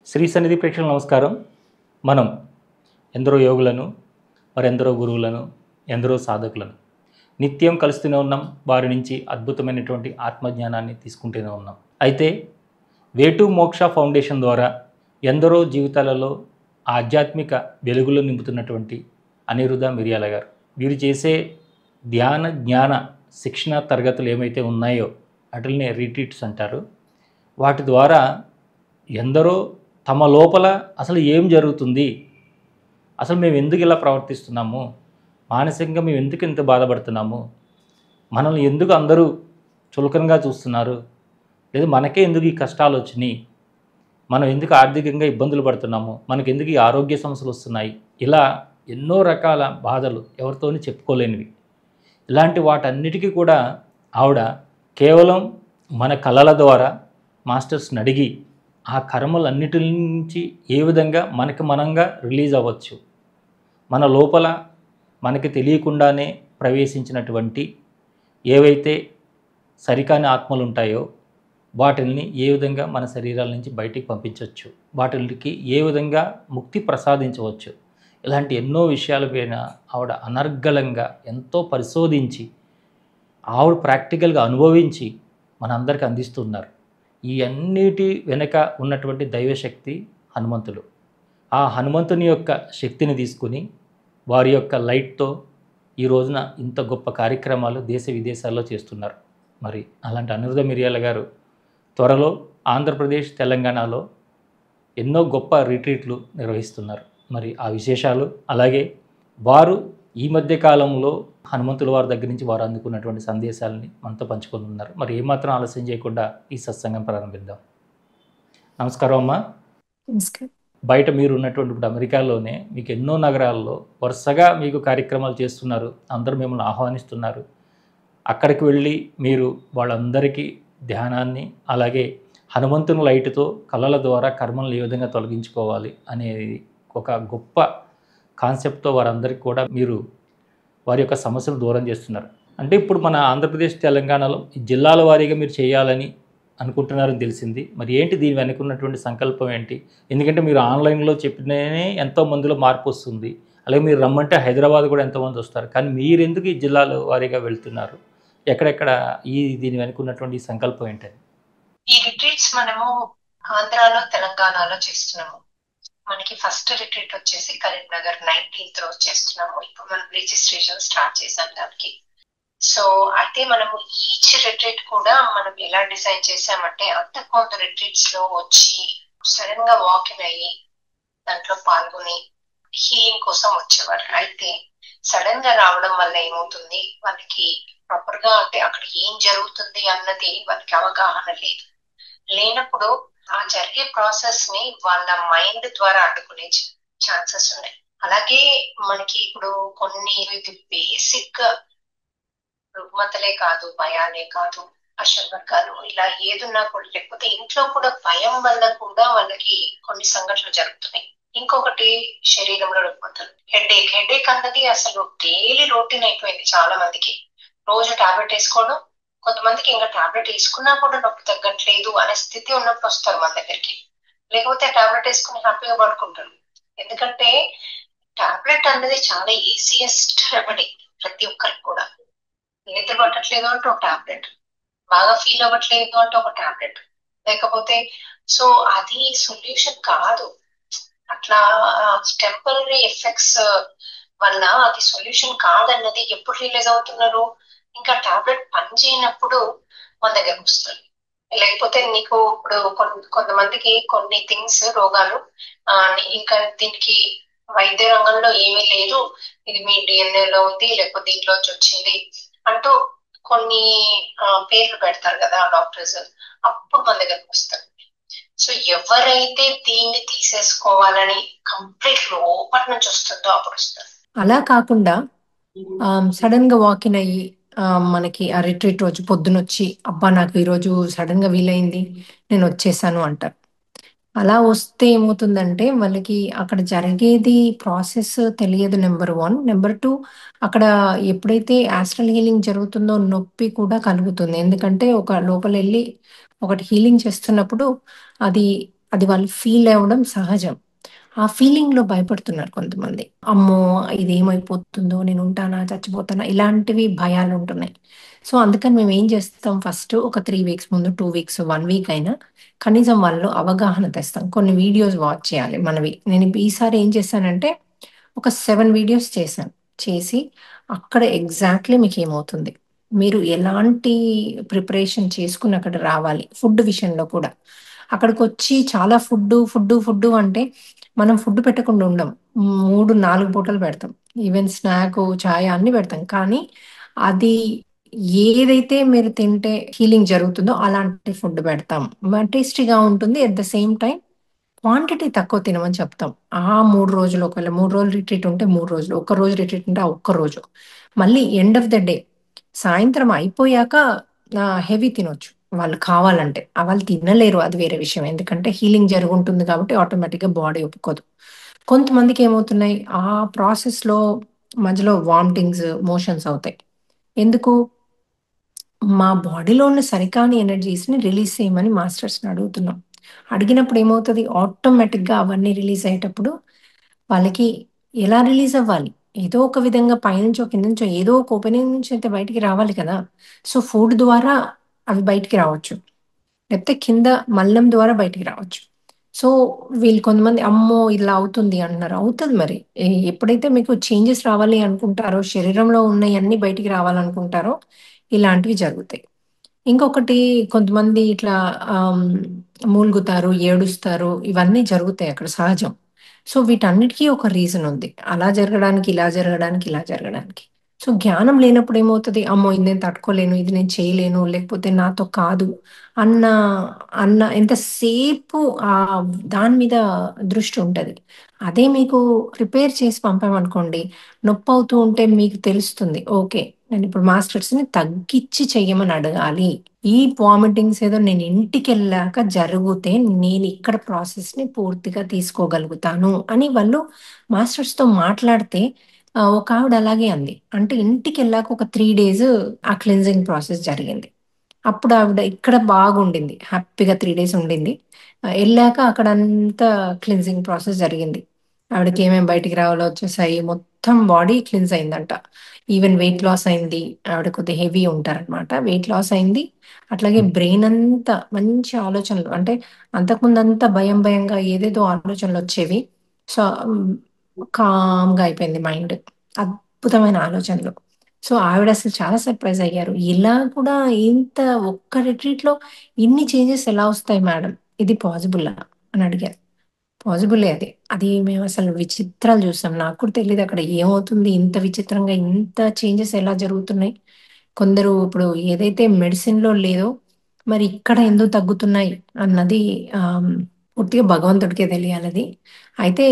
శ్రీ సన్నిధి ప్రేక్షకులకు నమస్కారం. మనం ఎందరో యోగులను, మరెందరో గురువులను, ఎందరో సాధకులను నిత్యం కలుస్తూనే ఉన్నాం. వారి నుంచి అద్భుతమైనటువంటి ఆత్మజ్ఞానాన్ని తీసుకుంటూనే ఉన్నాం. అయితే వేటు మోక్ష ఫౌండేషన్ ద్వారా ఎందరో జీవితాలలో ఆధ్యాత్మిక వెలుగులు నింపుతున్నటువంటి అనిరుద్ధ మిర్యాల గారు, వీరు చేసే ధ్యాన జ్ఞాన శిక్షణ తరగతులు ఏమైతే ఉన్నాయో వాటిని రిట్రీట్స్ అంటారు. వాటి ద్వారా ఎందరో తమ లోపల అసలు ఏం జరుగుతుంది, అసలు మేము ఎందుకు ఇలా ప్రవర్తిస్తున్నాము, మానసికంగా మేము ఎందుకు ఇంత బాధపడుతున్నాము, మనల్ని ఎందుకు అందరూ చులకనగా చూస్తున్నారు, లేదా మనకే ఎందుకు ఈ కష్టాలు వచ్చినాయి, మనం ఎందుకు ఆర్థికంగా ఇబ్బందులు పడుతున్నాము, మనకు ఎందుకు ఈ ఆరోగ్య సమస్యలు వస్తున్నాయి, ఇలా ఎన్నో రకాల బాధలు ఎవరితోని చెప్పుకోలేనివి. ఇలాంటి వాటన్నిటికీ కూడా ఆవిడ కేవలం మన కళల ద్వారా మాస్టర్స్ని అడిగి ఆ కర్మలన్నిటి నుంచి ఏ విధంగా మనకి మనంగా రిలీజ్ అవ్వచ్చు, మన లోపల మనకి తెలియకుండానే ప్రవేశించినటువంటి ఏవైతే సరికాని ఆత్మలు ఉంటాయో వాటిల్ని ఏ విధంగా మన శరీరాల నుంచి బయటికి పంపించవచ్చు, వాటికి ఏ విధంగా ముక్తి ప్రసాదించవచ్చు, ఇలాంటి ఎన్నో విషయాలపైన ఆవిడ అనర్గళంగా ఎంతో పరిశోధించి ఆవిడ ప్రాక్టికల్గా అనుభవించి మనందరికీ అందిస్తున్నారు. ఈ అన్నిటి వెనక ఉన్నటువంటి దైవశక్తి హనుమంతుడు. ఆ హనుమంతుని యొక్క శక్తిని తీసుకుని వారి యొక్క లైట్తో ఈ రోజున ఇంత గొప్ప కార్యక్రమాలు దేశ విదేశాల్లో చేస్తున్నారు. మరి అలాంటి అనిరుద్ధ మిర్యాల గారు త్వరలో ఆంధ్రప్రదేశ్, తెలంగాణలో ఎన్నో గొప్ప రిట్రీట్లు నిర్వహిస్తున్నారు. మరి ఆ విశేషాలు, అలాగే వారు ఈ మధ్య కాలంలో హనుమంతుల వారి దగ్గర నుంచి వారు అందుకున్నటువంటి సందేశాలని మనతో పంచుకొని ఉన్నారు. మరి ఏమాత్రం ఆలస్యం చేయకుండా ఈ సత్సంగం ప్రారంభిద్దాం. నమస్కారం అమ్మా. బయట మీరు ఉన్నటువంటి ఇప్పుడు అమెరికాలోనే మీకు ఎన్నో నగరాల్లో వరుసగా మీకు కార్యక్రమాలు చేస్తున్నారు, అందరూ మిమ్మల్ని ఆహ్వానిస్తున్నారు. అక్కడికి వెళ్ళి మీరు వాళ్ళందరికీ ధ్యానాన్ని, అలాగే హనుమంతుని లైట్తో కళల ద్వారా కర్మలను ఏ విధంగా తొలగించుకోవాలి అనేది ఒక గొప్ప కాన్సెప్ట్తో వారందరికీ కూడా మీరు వారి యొక్క సమస్యలు దూరం చేస్తున్నారు. అంటే ఇప్పుడు మన ఆంధ్రప్రదేశ్, తెలంగాణలో ఈ జిల్లాల వారీగా మీరు చేయాలని అనుకుంటున్నారని తెలిసింది. మరి ఏంటి దీని వెనక ఉన్నటువంటి సంకల్పం ఏంటి? ఎందుకంటే మీరు ఆన్లైన్లో చెప్పిననే ఎంతో మందిలో మార్పు వస్తుంది, అలాగే మీరు రమ్మంటే హైదరాబాద్ కూడా ఎంతోమంది వస్తారు, కానీ మీరు ఎందుకు ఈ జిల్లాల వారీగా వెళ్తున్నారు? ఎక్కడెక్కడ దీని వెనక ఉన్నటువంటి సంకల్పం ఏంటని? ఈ రిట్రీట్స్ మనము ఆంధ్రాలో, తెలంగాణలో చేస్తున్నాము. మనకి ఫస్ట్ రిట్రీట్ వచ్చేసి కరీంనగర్ 19th రోజు చేస్తున్నాము. ఇప్పుడు మనం రిజిస్ట్రేషన్ స్టార్ట్ చేసాం దానికి. సో అయితే మనము ఈచ్ రిట్రీట్ కూడా మనం ఎలా డిజైన్ చేసామంటే, అంతకుముందు రిట్రీట్స్ లో వచ్చి సడన్ గా వాకిన్ అయ్యి దాంట్లో పాల్గొని హీలింగ్ కోసం వచ్చేవారు. అయితే సడన్ గా రావడం వల్ల ఏమవుతుంది, వాళ్ళకి ప్రాపర్ గా అంటే అక్కడ ఏం జరుగుతుంది అన్నది వాళ్ళకి అవగాహన లేనప్పుడు ఆ జరిగే ప్రాసెస్ ని వాళ్ళ మైండ్ ద్వారా అడ్డుకునే ఛాన్సెస్ ఉన్నాయి. అలాగే మనకి ఇప్పుడు కొన్ని బేసిక్ రుగ్మతలే కాదు, భయాలే కాదు, అశుభకాలు ఇలా ఏదున్నా కూడా, లేకపోతే ఇంట్లో కూడా భయం వల్ల కూడా వాళ్ళకి కొన్ని సంఘటనలు జరుగుతున్నాయి. ఇంకొకటి శరీరంలో రుగ్మతలు, హెడేక్ అన్నది అసలు డైలీ రొటీన్ అయిపోయింది చాలా మందికి. రోజు టాబ్లెట్ వేసుకోవడం, కొంతమందికి ఇంకా టాబ్లెట్ వేసుకున్నా కూడా నొప్పి తగ్గట్లేదు అనే స్థితి ఉన్నప్పుడు వస్తారు మన దగ్గరికి. లేకపోతే టాబ్లెట్ వేసుకుని హ్యాపీగా పడుకుంటారు. ఎందుకంటే టాబ్లెట్ అన్నది చాలా ఈజియెస్ట్ రెమెడీ ప్రతి ఒక్కరికి కూడా. నిద్ర పట్టట్లేదు అంటే ఒక టాబ్లెట్, బాగా ఫీల్ అవ్వట్లేదు అంటే ఒక టాబ్లెట్, లేకపోతే సో అది సొల్యూషన్ కాదు. అట్లా టెంపరీ ఎఫెక్ట్స్ వల్ల అది సొల్యూషన్ కాదన్నది ఎప్పుడు రియలైజ్ అవుతున్నారు, ఇంకా టాబ్లెట్ పని చేయనప్పుడు మన దగ్గరకు వస్తారు. లేకపోతే నీకు ఇప్పుడు కొంతమందికి కొన్ని థింగ్స్, రోగాలు ఇంకా దీనికి వైద్య రంగంలో ఏమీ లేదు, ఇది మీ డిఎన్ఏలో ఉంది, లేకపోతే దీంట్లోంచి వచ్చింది అంటూ కొన్ని పేర్లు పెడతారు కదా డాక్టర్స్, అప్పుడు మన దగ్గరకు వస్తారు. సో ఎవరైతే దీన్ని తీసేసుకోవాలని కంప్లీట్ లోపటి నుంచి వస్తుందో అప్పుడు వస్తారు. అలా కాకుండా సడన్ గా వాకిన్ అయ్యి మనకి ఆ రిట్రీట్ రోజు పొద్దునొచ్చి, అబ్బా నాకు ఈరోజు సడన్ గా వీలైంది, నేను వచ్చేసాను అంటారు. అలా వస్తే ఏమవుతుందంటే వాళ్ళకి అక్కడ జరిగేది ప్రాసెస్ తెలియదు, నెంబర్ 1. నెంబర్ 2, అక్కడ ఎప్పుడైతే ఆస్ట్రల్ హీలింగ్ జరుగుతుందో నొప్పి కూడా కలుగుతుంది. ఎందుకంటే ఒక లోపల వెళ్ళి ఒకటి హీలింగ్ చేస్తున్నప్పుడు అది అది వాళ్ళు ఫీల్ అవ్వడం సహజం. ఆ ఫీలింగ్‌లో భయపడుతున్నారు కొంతమంది. అమ్మో! ఇదేమైపోతుందో, నేను ఉంటానా? చచ్చిపోతానా? ఇలాంటివి భయాలుంటున్నాయి. సో, అందుకని మేమేం చేస్తాం ఫస్ట్ ఒక 3 వీక్స్ ముందు, 2 వీక్స్, 1 వీక్ అయినా కనీసం వాళ్ళలో అవగాహన తెస్తాం. కొన్ని వీడియోస్ వాచ్ చేయాలి మనవి. నేను ఈసారి ఏం చేశానంటే ఒక 7 వీడియోస్ చేశాను. చేసి అక్కడ ఎగ్జాక్ట్‌లీ మీకేమవుతుంది. మీరు ఎలాంటి ప్రిపరేషన్ చేసుకొని అక్కడ రావాలి. ఫుడ్ విషయంలో కూడా. అక్కడికొచ్చి చాలా ఫుడ్డు అంటే మనం ఫుడ్ పెట్టకుండా ఉండం. 3, 4 పూటలు పెడతాం. ఈవెన్ స్నాకు, చాయ్ అన్నీ పెడతాం. కానీ అది ఏదైతే మీరు తింటే హీలింగ్ జరుగుతుందో అలాంటి ఫుడ్ పెడతాం. టేస్టీగా ఉంటుంది. At the same time quantity తక్కువ తినమని చెప్తాం. ఆ 3 రోజులు ఒకవేళ 3 రోజులు రిట్రీట్ ఉంటే 3 రోజులు. ఒక్క రోజు రిట్రీట్ ఉంటే ఆ ఒక్క రోజు. మళ్ళీ ఎండ్ ఆఫ్ ద డే సాయంత్రం అయిపోయాక హెవీ తినొచ్చు. వాళ్ళు కావాలంటే. వాళ్ళు తినలేరు అది వేరే విషయం. ఎందుకంటే హీలింగ్ జరుగుంటుంది కాబట్టి ఆటోమేటిక్‌గా బాడీ ఒప్పుకోదు. కొంతమందికి ఏమవుతున్నాయి ఆ ప్రాసెస్‌లో మధ్యలో వామిటింగ్స్, మోషన్స్ అవుతాయి. ఎందుకు? మా బాడీలో ఉన్న సరికాని ఎనర్జీస్‌ని రిలీజ్ చేయమని మాస్టర్స్‌ని అడుగుతున్నాం. అడిగినప్పుడు ఏమవుతది ఆటోమేటిక్‌గా అవన్నీ రిలీజ్ అయ్యేటప్పుడు వాళ్ళకి ఎలా రిలీజ్ అవ్వాలి? ఏదో ఒక విధంగా పైనుంచో, కింద నుంచో ఏదో ఒక ఓపెనింగ్ నుంచి అయితే బయటికి రావాలి కదా! సో, ఫుడ్ ద్వారా అవి బయటికి రావచ్చు. లేకపోతే కింద మలం ద్వారా బయటికి రావచ్చు. సో, వీళ్ళు కొంతమంది అమ్మో! ఇలా అవుతుంది అంటున్నారు. అవుతది మరి. ఎప్పుడైతే మీకు చేంజెస్ రావాలి అనుకుంటారో, శరీరంలో ఉన్నయన్నీ బయటికి రావాలనుకుంటారో, ఇలాంటివి జరుగుతాయి. ఇంకొకటి కొంతమంది ఇట్లా ఆహ్, మూలుగుతారు, ఏడుస్తారు. ఇవన్నీ జరుగుతాయి అక్కడ సహజం. సో, వీటన్నిటికి ఒక రీజన్ ఉంది. అలా జరగడానికి, ఇలా జరగడానికి, ఇలా జరగడానికి. సో, జ్ఞానం లేనప్పుడు ఏమవుతది? అమ్మో! ఇది నేను తట్టుకోలేను, ఇది నేను చేయలేను, లేకపోతే నాతో కాదు అన్న ఎంతసేపు దాని మీద దృష్టి ఉంటది. అదే మీకు ప్రిపేర్ చేసి పంపామనుకోండి, నొప్పవుతూ ఉంటే మీకు తెలుస్తుంది. ఓకే. నేనిప్పుడు మాస్టర్స్‌ని తగ్గిచ్చి చెయ్యమని అడగాలి. ఈ వామిటింగ్స్ ఏదో నేను ఇంటికెళ్ళాక జరిగితే నేనిక్కడ ప్రాసెస్‌ని పూర్తిగా తీసుకోగలుగుతాను అని వాళ్ళు మాస్టర్స్‌తో మాట్లాడితే ఒకావిడ అలాగే అంది. అంటే ఇంటికెళ్ళాక ఒక 3 డేస్ ఆ క్లెన్జింగ్ ప్రాసెస్ జరిగింది. అప్పుడు ఆవిడ ఇక్కడ బాగుండింది. హ్యాపీగా 3 డేస్ ఉండింది. ఎళ్ళాక అక్కడంతా క్లెన్జింగ్ ప్రాసెస్ జరిగింది. ఆవిడకేమేం బయటికి రావాలో వచ్చేసాయి. మొత్తం బాడీ క్లెన్స్ అయిందంట. ఈవెన్ వెయిట్ లాస్ అయింది. ఆవిడ కొద్దిగా హెవీ ఉంటారనమాట. వెయిట్ లాస్ అయింది. అట్లాగే బ్రెయిన్ అంతా మంచి ఆలోచనలు అంటే అంతకుముందంతా భయంగా ఏదేదో ఆలోచనలొచ్చేవి. సో, కామ్‌గా అయిపోయింది మైండ్. అద్భుతమైన ఆలోచనలు. సో, ఆవిడసలు చాలా సర్ప్రైజ్ అయ్యారు. ఇలా కూడా ఇంత ఒక్క రిట్రీట్‌లో ఇన్ని చేంజెస్ ఎలా వస్తాయి మేడం? ఇది పాజిబులా? అని అడిగారు. పాజిబులే అది. అది మేమసలు విచిత్రాలు చూసాం. నాకు కూడా తెలీదు అక్కడ ఏమవుతుంది? ఇంత విచిత్రంగా ఇంత చేంజెస్ ఎలా జరుగుతున్నాయి? కొందరు ఇప్పుడు ఏదైతే మెడిసిన్‌లో లేదో మరి ఇక్కడ ఎందుకు తగ్గుతున్నాయి అన్నది పూర్తిగా భగవంతుడికే తెలియాలది. అయితే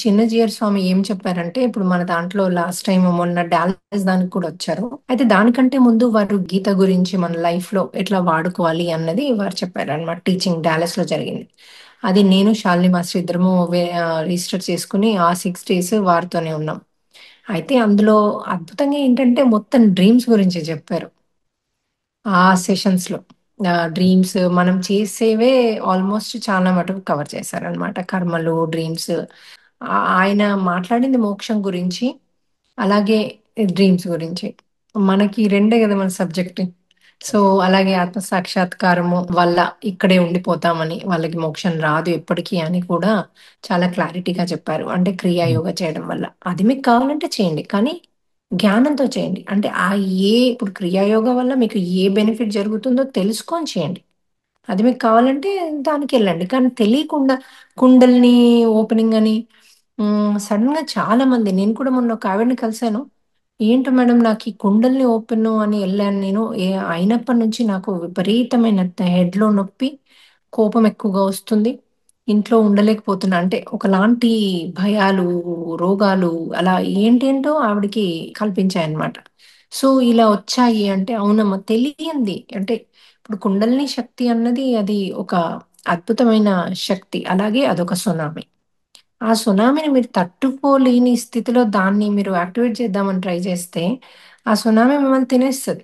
చిన్నజీయర్ స్వామి ఏం చెప్పారంటే ఇప్పుడు మన దాంట్లో లాస్ట్ టైమ్ మొన్న డాలస్ దానికి కూడా వచ్చారు. అయితే దానికంటే ముందు వారు గీత గురించి మన లైఫ్‌లో ఎట్లా వాడుకోవాలి అన్నది వారు చెప్పారన్నమాట. టీచింగ్ డాలస్‌లో జరిగింది. అది నేను శాలిని మాస్టర్ ఇద్దరము రిజిస్టర్ చేసుకొని ఆ 6 డేస్ వారితోనే ఉన్నాం. అయితే అందులో అద్భుతంగా ఏంటంటే మొత్తం డ్రీమ్స్ గురించి చెప్పారు. ఆ సెషన్స్‌లో. డ్రీమ్స్ మనం చేసేవే ఆల్‌మోస్ట్ చాలా మటుకు కవర్ చేశారనమాట. కర్మలు, డ్రీమ్స్. ఆయన మాట్లాడింది మోక్షం గురించి, అలాగే డ్రీమ్స్ గురించి. మనకి రెండే గదా మన సబ్జెక్ట్. సో, అలాగే ఆత్మ సాక్షాత్కారము వల్ల ఇక్కడే ఉండిపోతామని, వాళ్ళకి మోక్షం రాదు ఎప్పటికి అని కూడా చాలా క్లారిటీగా చెప్పారు. అంటే క్రియాయోగ చేయడం వల్ల. అది మీకు కావాలంటే చేయండి. కానీ జ్ఞానంతో చేయండి. అంటే ఇప్పుడు క్రియాయోగ వల్ల మీకు ఏ బెనిఫిట్ జరుగుతుందో తెలుసుకొని చేయండి. అది మీకు కావాలంటే దానికెళ్ళండి. కానీ తెలియకుండా కుండలిని ఓపెనింగ్ అని సడెన్‌గా చాలామంది నేను కూడా మొన్న ఒక ఆవిడని కలిసాను. ఏంటో మేడం నాకు ఈ కుండలిని ఓపెన్ అని ఎళ్ళాను నేను. అయినప్పటి నుంచి నాకు విపరీతమైన హెడ్‌లో నొప్పి, కోపం ఎక్కువగా వస్తుంది. ఇంట్లో ఉండలేకపోతున్నా. అంటే ఒకలాంటి భయాలు, రోగాలు అలా ఏంటేంటో ఆవిడకి కల్పించాయన్నమాట. సో, ఇలా వచ్చాయి అంటే అవునమ్మా తెలియంది. అంటే ఇప్పుడు కుండలిని శక్తి అన్నది అది ఒక అద్భుతమైన శక్తి. అలాగే అదొక సునామీ. ఆ సునామీని మీరు తట్టుకోలేని స్థితిలో దాన్ని మీరు యాక్టివేట్ చేద్దామని ట్రై చేస్తే, ఆ సునామీ మిమ్మల్ని తినేస్తది.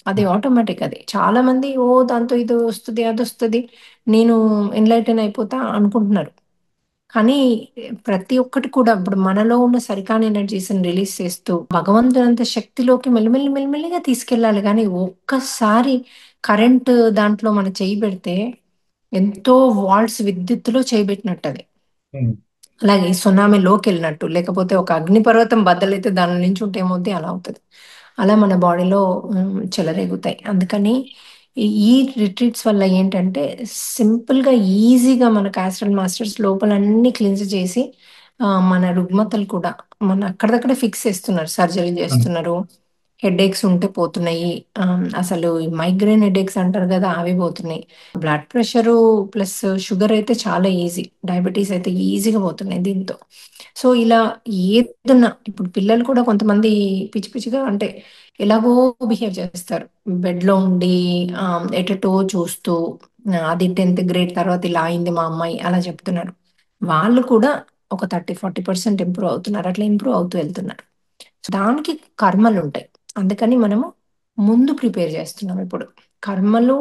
అది ఆటోమేటిక్. అది చాలా మంది ఓ దాంతో ఇది వస్తుంది అది వస్తుంది నేను ఎన్లైటన్ అయిపోతా అనుకుంటున్నారు. కానీ ప్రతి ఒక్కటి కూడా ఇప్పుడు మనలో ఉన్న సరికాని ఎనర్జీస్ని రిలీజ్ చేస్తూ భగవంతునంత శక్తిలోకి మెల్లిమెల్లి మెల్లిమెల్లిగా తీసుకెళ్ళాలి. కానీ ఒక్కసారి కరెంట్ దాంట్లో మన చేయి పెడితే ఎంతో వాల్ట్స్ విద్యుత్తులో చేయబెట్టినట్టు అది. ఉమ్, అలాగే సునామీ లోకెళ్ళినట్టు, లేకపోతే ఒక అగ్నిపర్వతం బద్దలైతే దాని నుంచి ఉంటే ఏమవుద్ది అలా అవుతది. అలా మన బాడీలో చెలరేగుతాయి. అందుకని ఈ రిట్రీట్స్ వల్ల ఏంటంటే సింపుల్‌గా, ఈజీగా మనకు ఆస్ట్రల్ మాస్టర్స్ లోపల అన్నీ క్లెన్స్ చేసి మన రుగ్మతలు కూడా మన అక్కడిదక్కడే ఫిక్స్ చేస్తున్నారు. సర్జరీలు ఉమ్, చేస్తున్నారు. హెడేక్స్ ఉంటే పోతున్నాయి. అసలు ఈ మైగ్రేన్ హెడేక్స్ అంటారు కదా! అవి పోతున్నాయి. బ్లడ్ ప్రెషరు ప్లస్ షుగర్ అయితే చాలా ఈజీ. డయాబెటీస్ అయితే ఈజీగా పోతున్నాయి దీంతో. సో, ఇలా ఏదున్నా ఇప్పుడు పిల్లలు కూడా కొంతమంది పిచ్చి పిచ్చిగా అంటే ఎలాగో బిహేవ్ చేస్తారు. బెడ్‌లో ఉండి ఎటెటో చూస్తూ అది 10థ్ గ్రేడ్ తర్వాత ఇలా అయింది మా అమ్మాయి అలా చెప్తున్నారు. వాళ్ళు కూడా ఒక 30, 40% ఇంప్రూవ్ అవుతున్నారు. అట్లా ఇంప్రూవ్ అవుతూ వెళ్తున్నారు. దానికి కర్మలుంటాయి. అందుకని మనము ముందు ప్రిపేర్ చేస్తున్నాం ఇప్పుడు. కర్మలు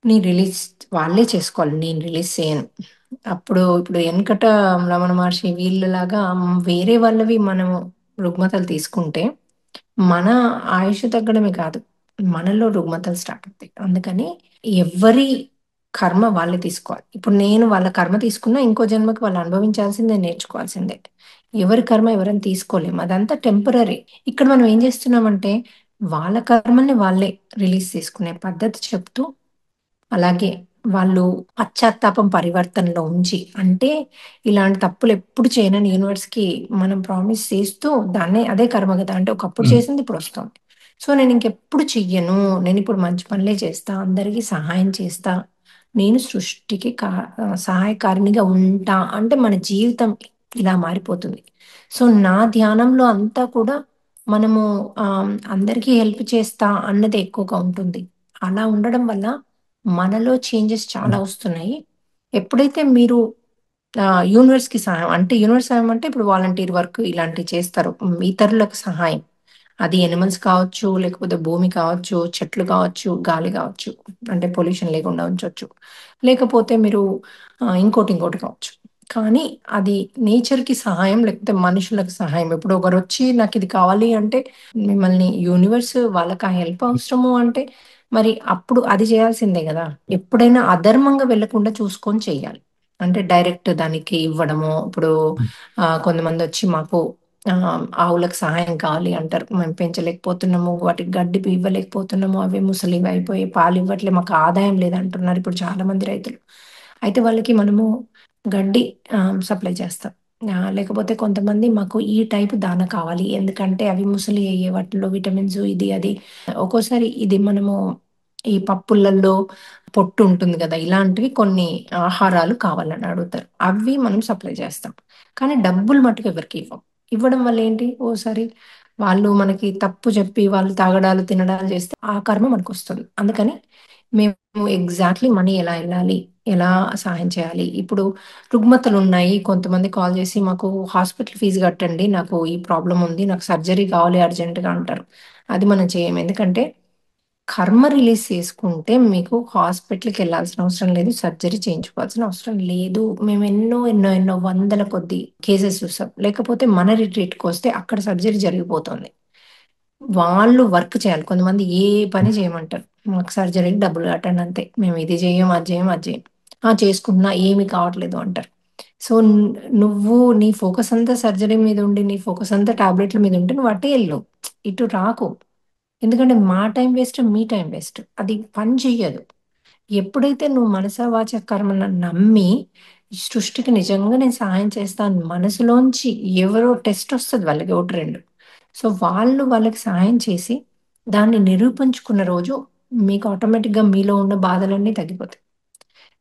ని రిలీజ్ వాళ్ళే చేసుకోవాలి. నేను రిలీజ్ చేయను. ఇప్పుడు వెనకట రమణ మహర్షి వీళ్ళలాగా వేరే వాళ్ళవి మనము రుగ్మతలు తీసుకుంటే మన ఆయుష్ తగ్గడమే కాదు, మనలో రుగ్మతలు స్టార్ట్ అవుతాయి. అందుకని ఎవ్వరి కర్మ వాళ్ళే తీసుకోవాలి. ఇప్పుడు నేను వాళ్ళ కర్మ తీసుకున్నా ఇంకో జన్మకి వాళ్ళు అనుభవించాల్సిందే, నేర్చుకోవాల్సిందే. ఎవరి కర్మ ఎవరైనా తీసుకోలేము. అదంతా టెంపరరీ. ఇక్కడ మనం ఏం చేస్తున్నామంటే వాళ్ళ కర్మని వాళ్ళే రిలీజ్ చేసుకునే పద్ధతి చెప్తూ, అలాగే వాళ్ళు పశ్చాత్తాపం పరివర్తనలో ఉంచి అంటే ఇలాంటి తప్పులు ఎప్పుడు చేయనని యూనివర్స్‌కి మనం ప్రామిస్ చేస్తూ దాన్నే అదే కర్మ కదా! అంటే ఒకప్పుడు ఉమ్, చేసింది ఇప్పుడు వస్తోంది. సో, నేను ఇంకెప్పుడు చెయ్యను. నేను ఇప్పుడు మంచి పనులే చేస్తా. అందరికీ సహాయం చేస్తా. నేను సృష్టికి సహాయకారిణిగా ఉంటా అంటే మన జీవితం ఇలా మారిపోతుంది. సో, నా ధ్యానంలో అంతా కూడా మనము అందరికీ హెల్ప్ చేస్తా అన్నదే ఎక్కువగా ఉంటుంది. అలా ఉండడం వల్ల మనలో చేంజెస్ చాలా ఉమ్, వస్తున్నాయి. ఎప్పుడైతే మీరు యూనివర్స్‌కి సహాయం అంటే యూనివర్స్ సహాయం అంటే ఇప్పుడు వాలంటీర్ వర్క్ ఇలాంటివి చేస్తారు. ఇతరులకు సహాయం. అది యానిమల్స్ కావచ్చు, లేకపోతే భూమి కావచ్చు, చెట్లు కావచ్చు, గాలి కావచ్చు. అంటే పొల్యూషన్ లేకుండా ఉంచొచ్చు. లేకపోతే మీరు ఇంకోటి కావచ్చు. కానీ అది నేచర్‌కి సహాయం లేకపోతే మనుషులకు సహాయం. ఇప్పుడు ఒకరొచ్చి నాకిది కావాలి అంటే మిమ్మల్ని యూనివర్స్ వాళ్ళకి ఆ హెల్ప్ అవసరము అంటే మరి అప్పుడు అది చేయాల్సిందే గదా! ఎప్పుడైనా అధర్మంగా వెళ్ళకుండా చూసుకొని చెయ్యాలి. అంటే డైరెక్ట్ దానికి ఇవ్వడము. ఇప్పుడు కొంతమందొచ్చి మాకు ఆవులకు సహాయం కావాలి అంటారు. మేము పెంచలేకపోతున్నాము. వాటికి గడ్డి ఇవ్వలేకపోతున్నాము. అవి ముసలివి అయిపోయి పాలివ్వట్లే. మాకు ఆదాయం లేదంటున్నారు ఇప్పుడు చాలామంది రైతులు. అయితే వాళ్ళకి మనము గడ్డి సప్లై చేస్తాం. లేకపోతే కొంతమంది మాకు ఈ టైప్ దాన కావాలి. ఎందుకంటే అవి ముసలి అయ్యే వాటిలో విటమిన్స్ ఇది అది. ఒక్కోసారి ఇది మనము ఈ పప్పులల్లో పొట్టు ఉంటుంది గదా! ఇలాంటివి కొన్ని ఆహారాలు కావాలని అడుగుతారు. అవి మనం సప్లై చేస్తాం. కానీ డబ్బులు మట్టుకు ఎవరికీ ఇవ్వం. ఇవ్వడం వల్ల ఏంటి ఓసారి వాళ్ళు మనకి తప్పు చెప్పి వాళ్ళు తాగడాలు, తినడాలు చేస్తే ఆ కర్మ మనకొస్తుంది. అందుకని మేము ఎగ్జాక్ట్‌లీ మనీ ఎలా ఎళ్ళాలి? ఎలా సహాయం చేయాలి? ఇప్పుడు రుగ్మతలున్నాయి. కొంతమంది కాల్ చేసి మాకు హాస్పిటల్ ఫీజు కట్టండి. నాకు ఈ ప్రాబ్లమ్ ఉంది. నాకు సర్జరీ కావాలి అర్జెంట్‌గా అంటారు. అది మనం చేయము. ఎందుకంటే కర్మ రిలీజ్ చేసుకుంటే మీకు హాస్పిటల్‌కెళ్ళాల్సిన అవసరం లేదు. సర్జరీ చేయించుకోవాల్సిన అవసరం లేదు. మేము ఎన్నో వందల కొద్దీ కేసెస్ చూసాం. లేకపోతే మన రిట్రీట్‌కొస్తే అక్కడ సర్జరీ జరిగిపోతుంది. వాళ్ళు వర్క్ చేయాలి. కొంతమంది ఏ పని చేయమంటారు. మాకు సర్జరీకి డబ్బులు కట్టండి అంతే. మేము ఇది చేయం, అది చేయం, అది చేయం. చేసుకుంటున్నా ఏమి కావట్లేదు అంటారు. సో, నువ్వు నీ ఫోకస్ అంతా సర్జరీ మీద ఉండి, నీ ఫోకస్ అంతా టాబ్లెట్ల మీద ఉంటే నువ్వు అటే ఎళ్ళు. ఇటు రాకు. ఎందుకంటే మా టైం వేస్ట్, మీ టైం వేస్ట్. అది పని చెయ్యదు. ఎప్పుడైతే నువ్వు మనసా వాచ కర్మన నమ్మి, ఈ సృష్టికి నిజంగా నేను సహాయం చేస్తాను మనసులోంచి ఎవరో టెస్ట్ వస్తది వాళ్ళకి 1, 2. సో, వాళ్ళు వాళ్ళకి సహాయం చేసి, దాన్ని నిరూపించుకున్న రోజు మీకు ఆటోమేటిక్‌గా మీలో ఉన్న బాధలన్నీ తగ్గిపోతాయి.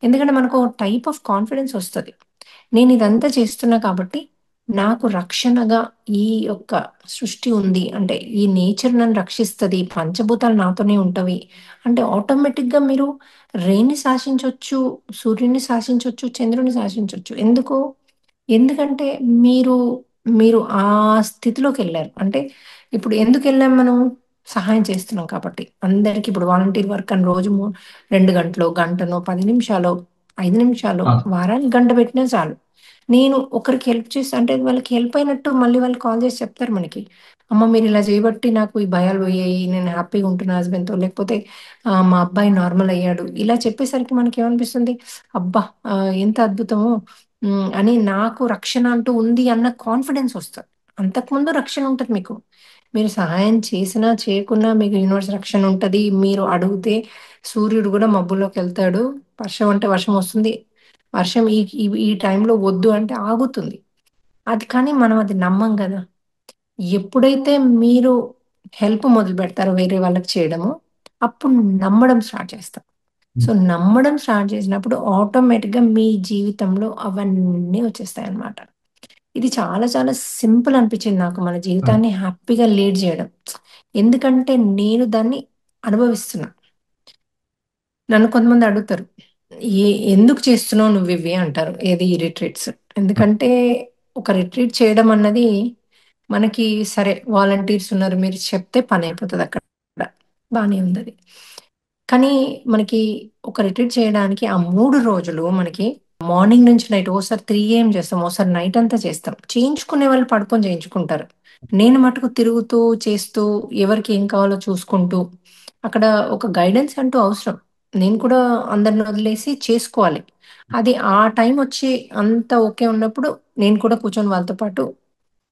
ఎందుకంటే మనకు ఒక టైప్ ఆఫ్ కాన్ఫిడెన్స్ వస్తది. నేనిదంతా చేస్తున్నా కాబట్టి, నాకు రక్షణగా ఈ యొక్క సృష్టి ఉంది. అంటే ఈ నేచర్ నన్ను రక్షిస్తది. పంచభూతాలు నాతోనే ఉంటవి. అంటే ఆటోమేటిక్‌గా మీరు రెయిన్‌ని శాసించొచ్చు, సూర్యుడిని శాసించొచ్చు, చంద్రుడిని శాసించొచ్చు. ఎందుకు? ఎందుకంటే మీరు, మీరు ఆ స్థితిలోకెళ్లారు. అంటే ఇప్పుడు ఎందుకెళ్ళాం మనం? సహాయం చేస్తున్నాం కాబట్టి అందరికి ఇప్పుడు వాలంటీర్ వర్క్ అని రోజు 2 గంటలో గంటనో 10 నిమిషాలు 5 నిమిషాలు ఆ, వారానికి గంట పెట్టినా చాలు. నేను ఒకరికి హెల్ప్ చేస్తే అంటే వాళ్ళకి హెల్ప్ అయినట్టు మళ్ళీ వాళ్ళు కాల్ చేసి చెప్తారు మనకి. అమ్మ మీరు ఇలా చేయబట్టి నాకు ఈ భయాలు పోయాయి, నేను హ్యాపీగా ఉంటున్నా హస్బెండ్తో, లేకపోతే మా అబ్బాయి నార్మల్ అయ్యాడు, ఇలా చెప్పేసరికి మనకి ఏమనిపిస్తుంది, అబ్బా ఎంత అద్భుతమో అని, నాకు రక్షణ అంటూ ఉంది అన్న కాన్ఫిడెన్స్ వస్తుంది. అంతకుముందు రక్షణ ఉంటుంది మీకు. మీరు సహాయం చేసినా చేయకున్నా మీకు యూనివర్స్ రక్షణ ఉంటది. మీరు అడిగితే సూర్యుడు కూడా మబ్బులోకి వెళ్తాడు. వర్షం అంటే వర్షం వస్తుంది. వర్షం ఈ ఈ ఈ టైంలో వద్దు అంటే ఆగుతుంది. అది కానీ మనం అది నమ్మం కదా. ఎప్పుడైతే మీరు హెల్ప్ మొదలు పెడతారో వేరే వాళ్ళకి చేయడము, అప్పుడు నమ్మడం స్టార్ట్ చేస్తాం. సో నమ్మడం స్టార్ట్ చేసినప్పుడు ఆటోమేటిక్గా మీ జీవితంలో అవన్నీ వచ్చేస్తాయి అన్నమాట. ఇది చాలా చాలా సింపుల్ అనిపించింది నాకు, మన జీవితాన్ని హ్యాపీగా లీడ్ చేయడం. ఎందుకంటే నేను దాన్ని అనుభవిస్తున్నా. నన్ను కొంతమంది అడుగుతారు, ఏ ఎందుకు చేస్తున్నావు నువ్వు ఇవి అంటారు, ఏది ఈ రిట్రీట్స్. ఎందుకంటే ఒక రిట్రీట్ చేయడం అన్నది మనకి, సరే వాలంటీర్స్ ఉన్నారు మీరు చెప్తే పని అయిపోతుంది అక్కడ, బాగానే ఉంది అది. కానీ మనకి ఒక రిట్రీట్ చేయడానికి ఆ 3 రోజులు మనకి మార్నింగ్ నుంచి నైట్, ఓసారి 3 AM చేస్తాం, ఓసారి నైట్ అంతా చేస్తాం. చేయించుకునే వాళ్ళు పడుకొని చేయించుకుంటారు. నేను మటుకు తిరుగుతూ చేస్తూ ఎవరికి ఏం కావాలో చూసుకుంటూ, అక్కడ ఒక గైడెన్స్ అంటూ అవసరం. నేను కూడా అందరిని వదిలేసి చేసుకోవాలి. అది ఆ టైం వచ్చి అంత ఓకే ఉన్నప్పుడు నేను కూడా కూర్చొని వాళ్ళతో పాటు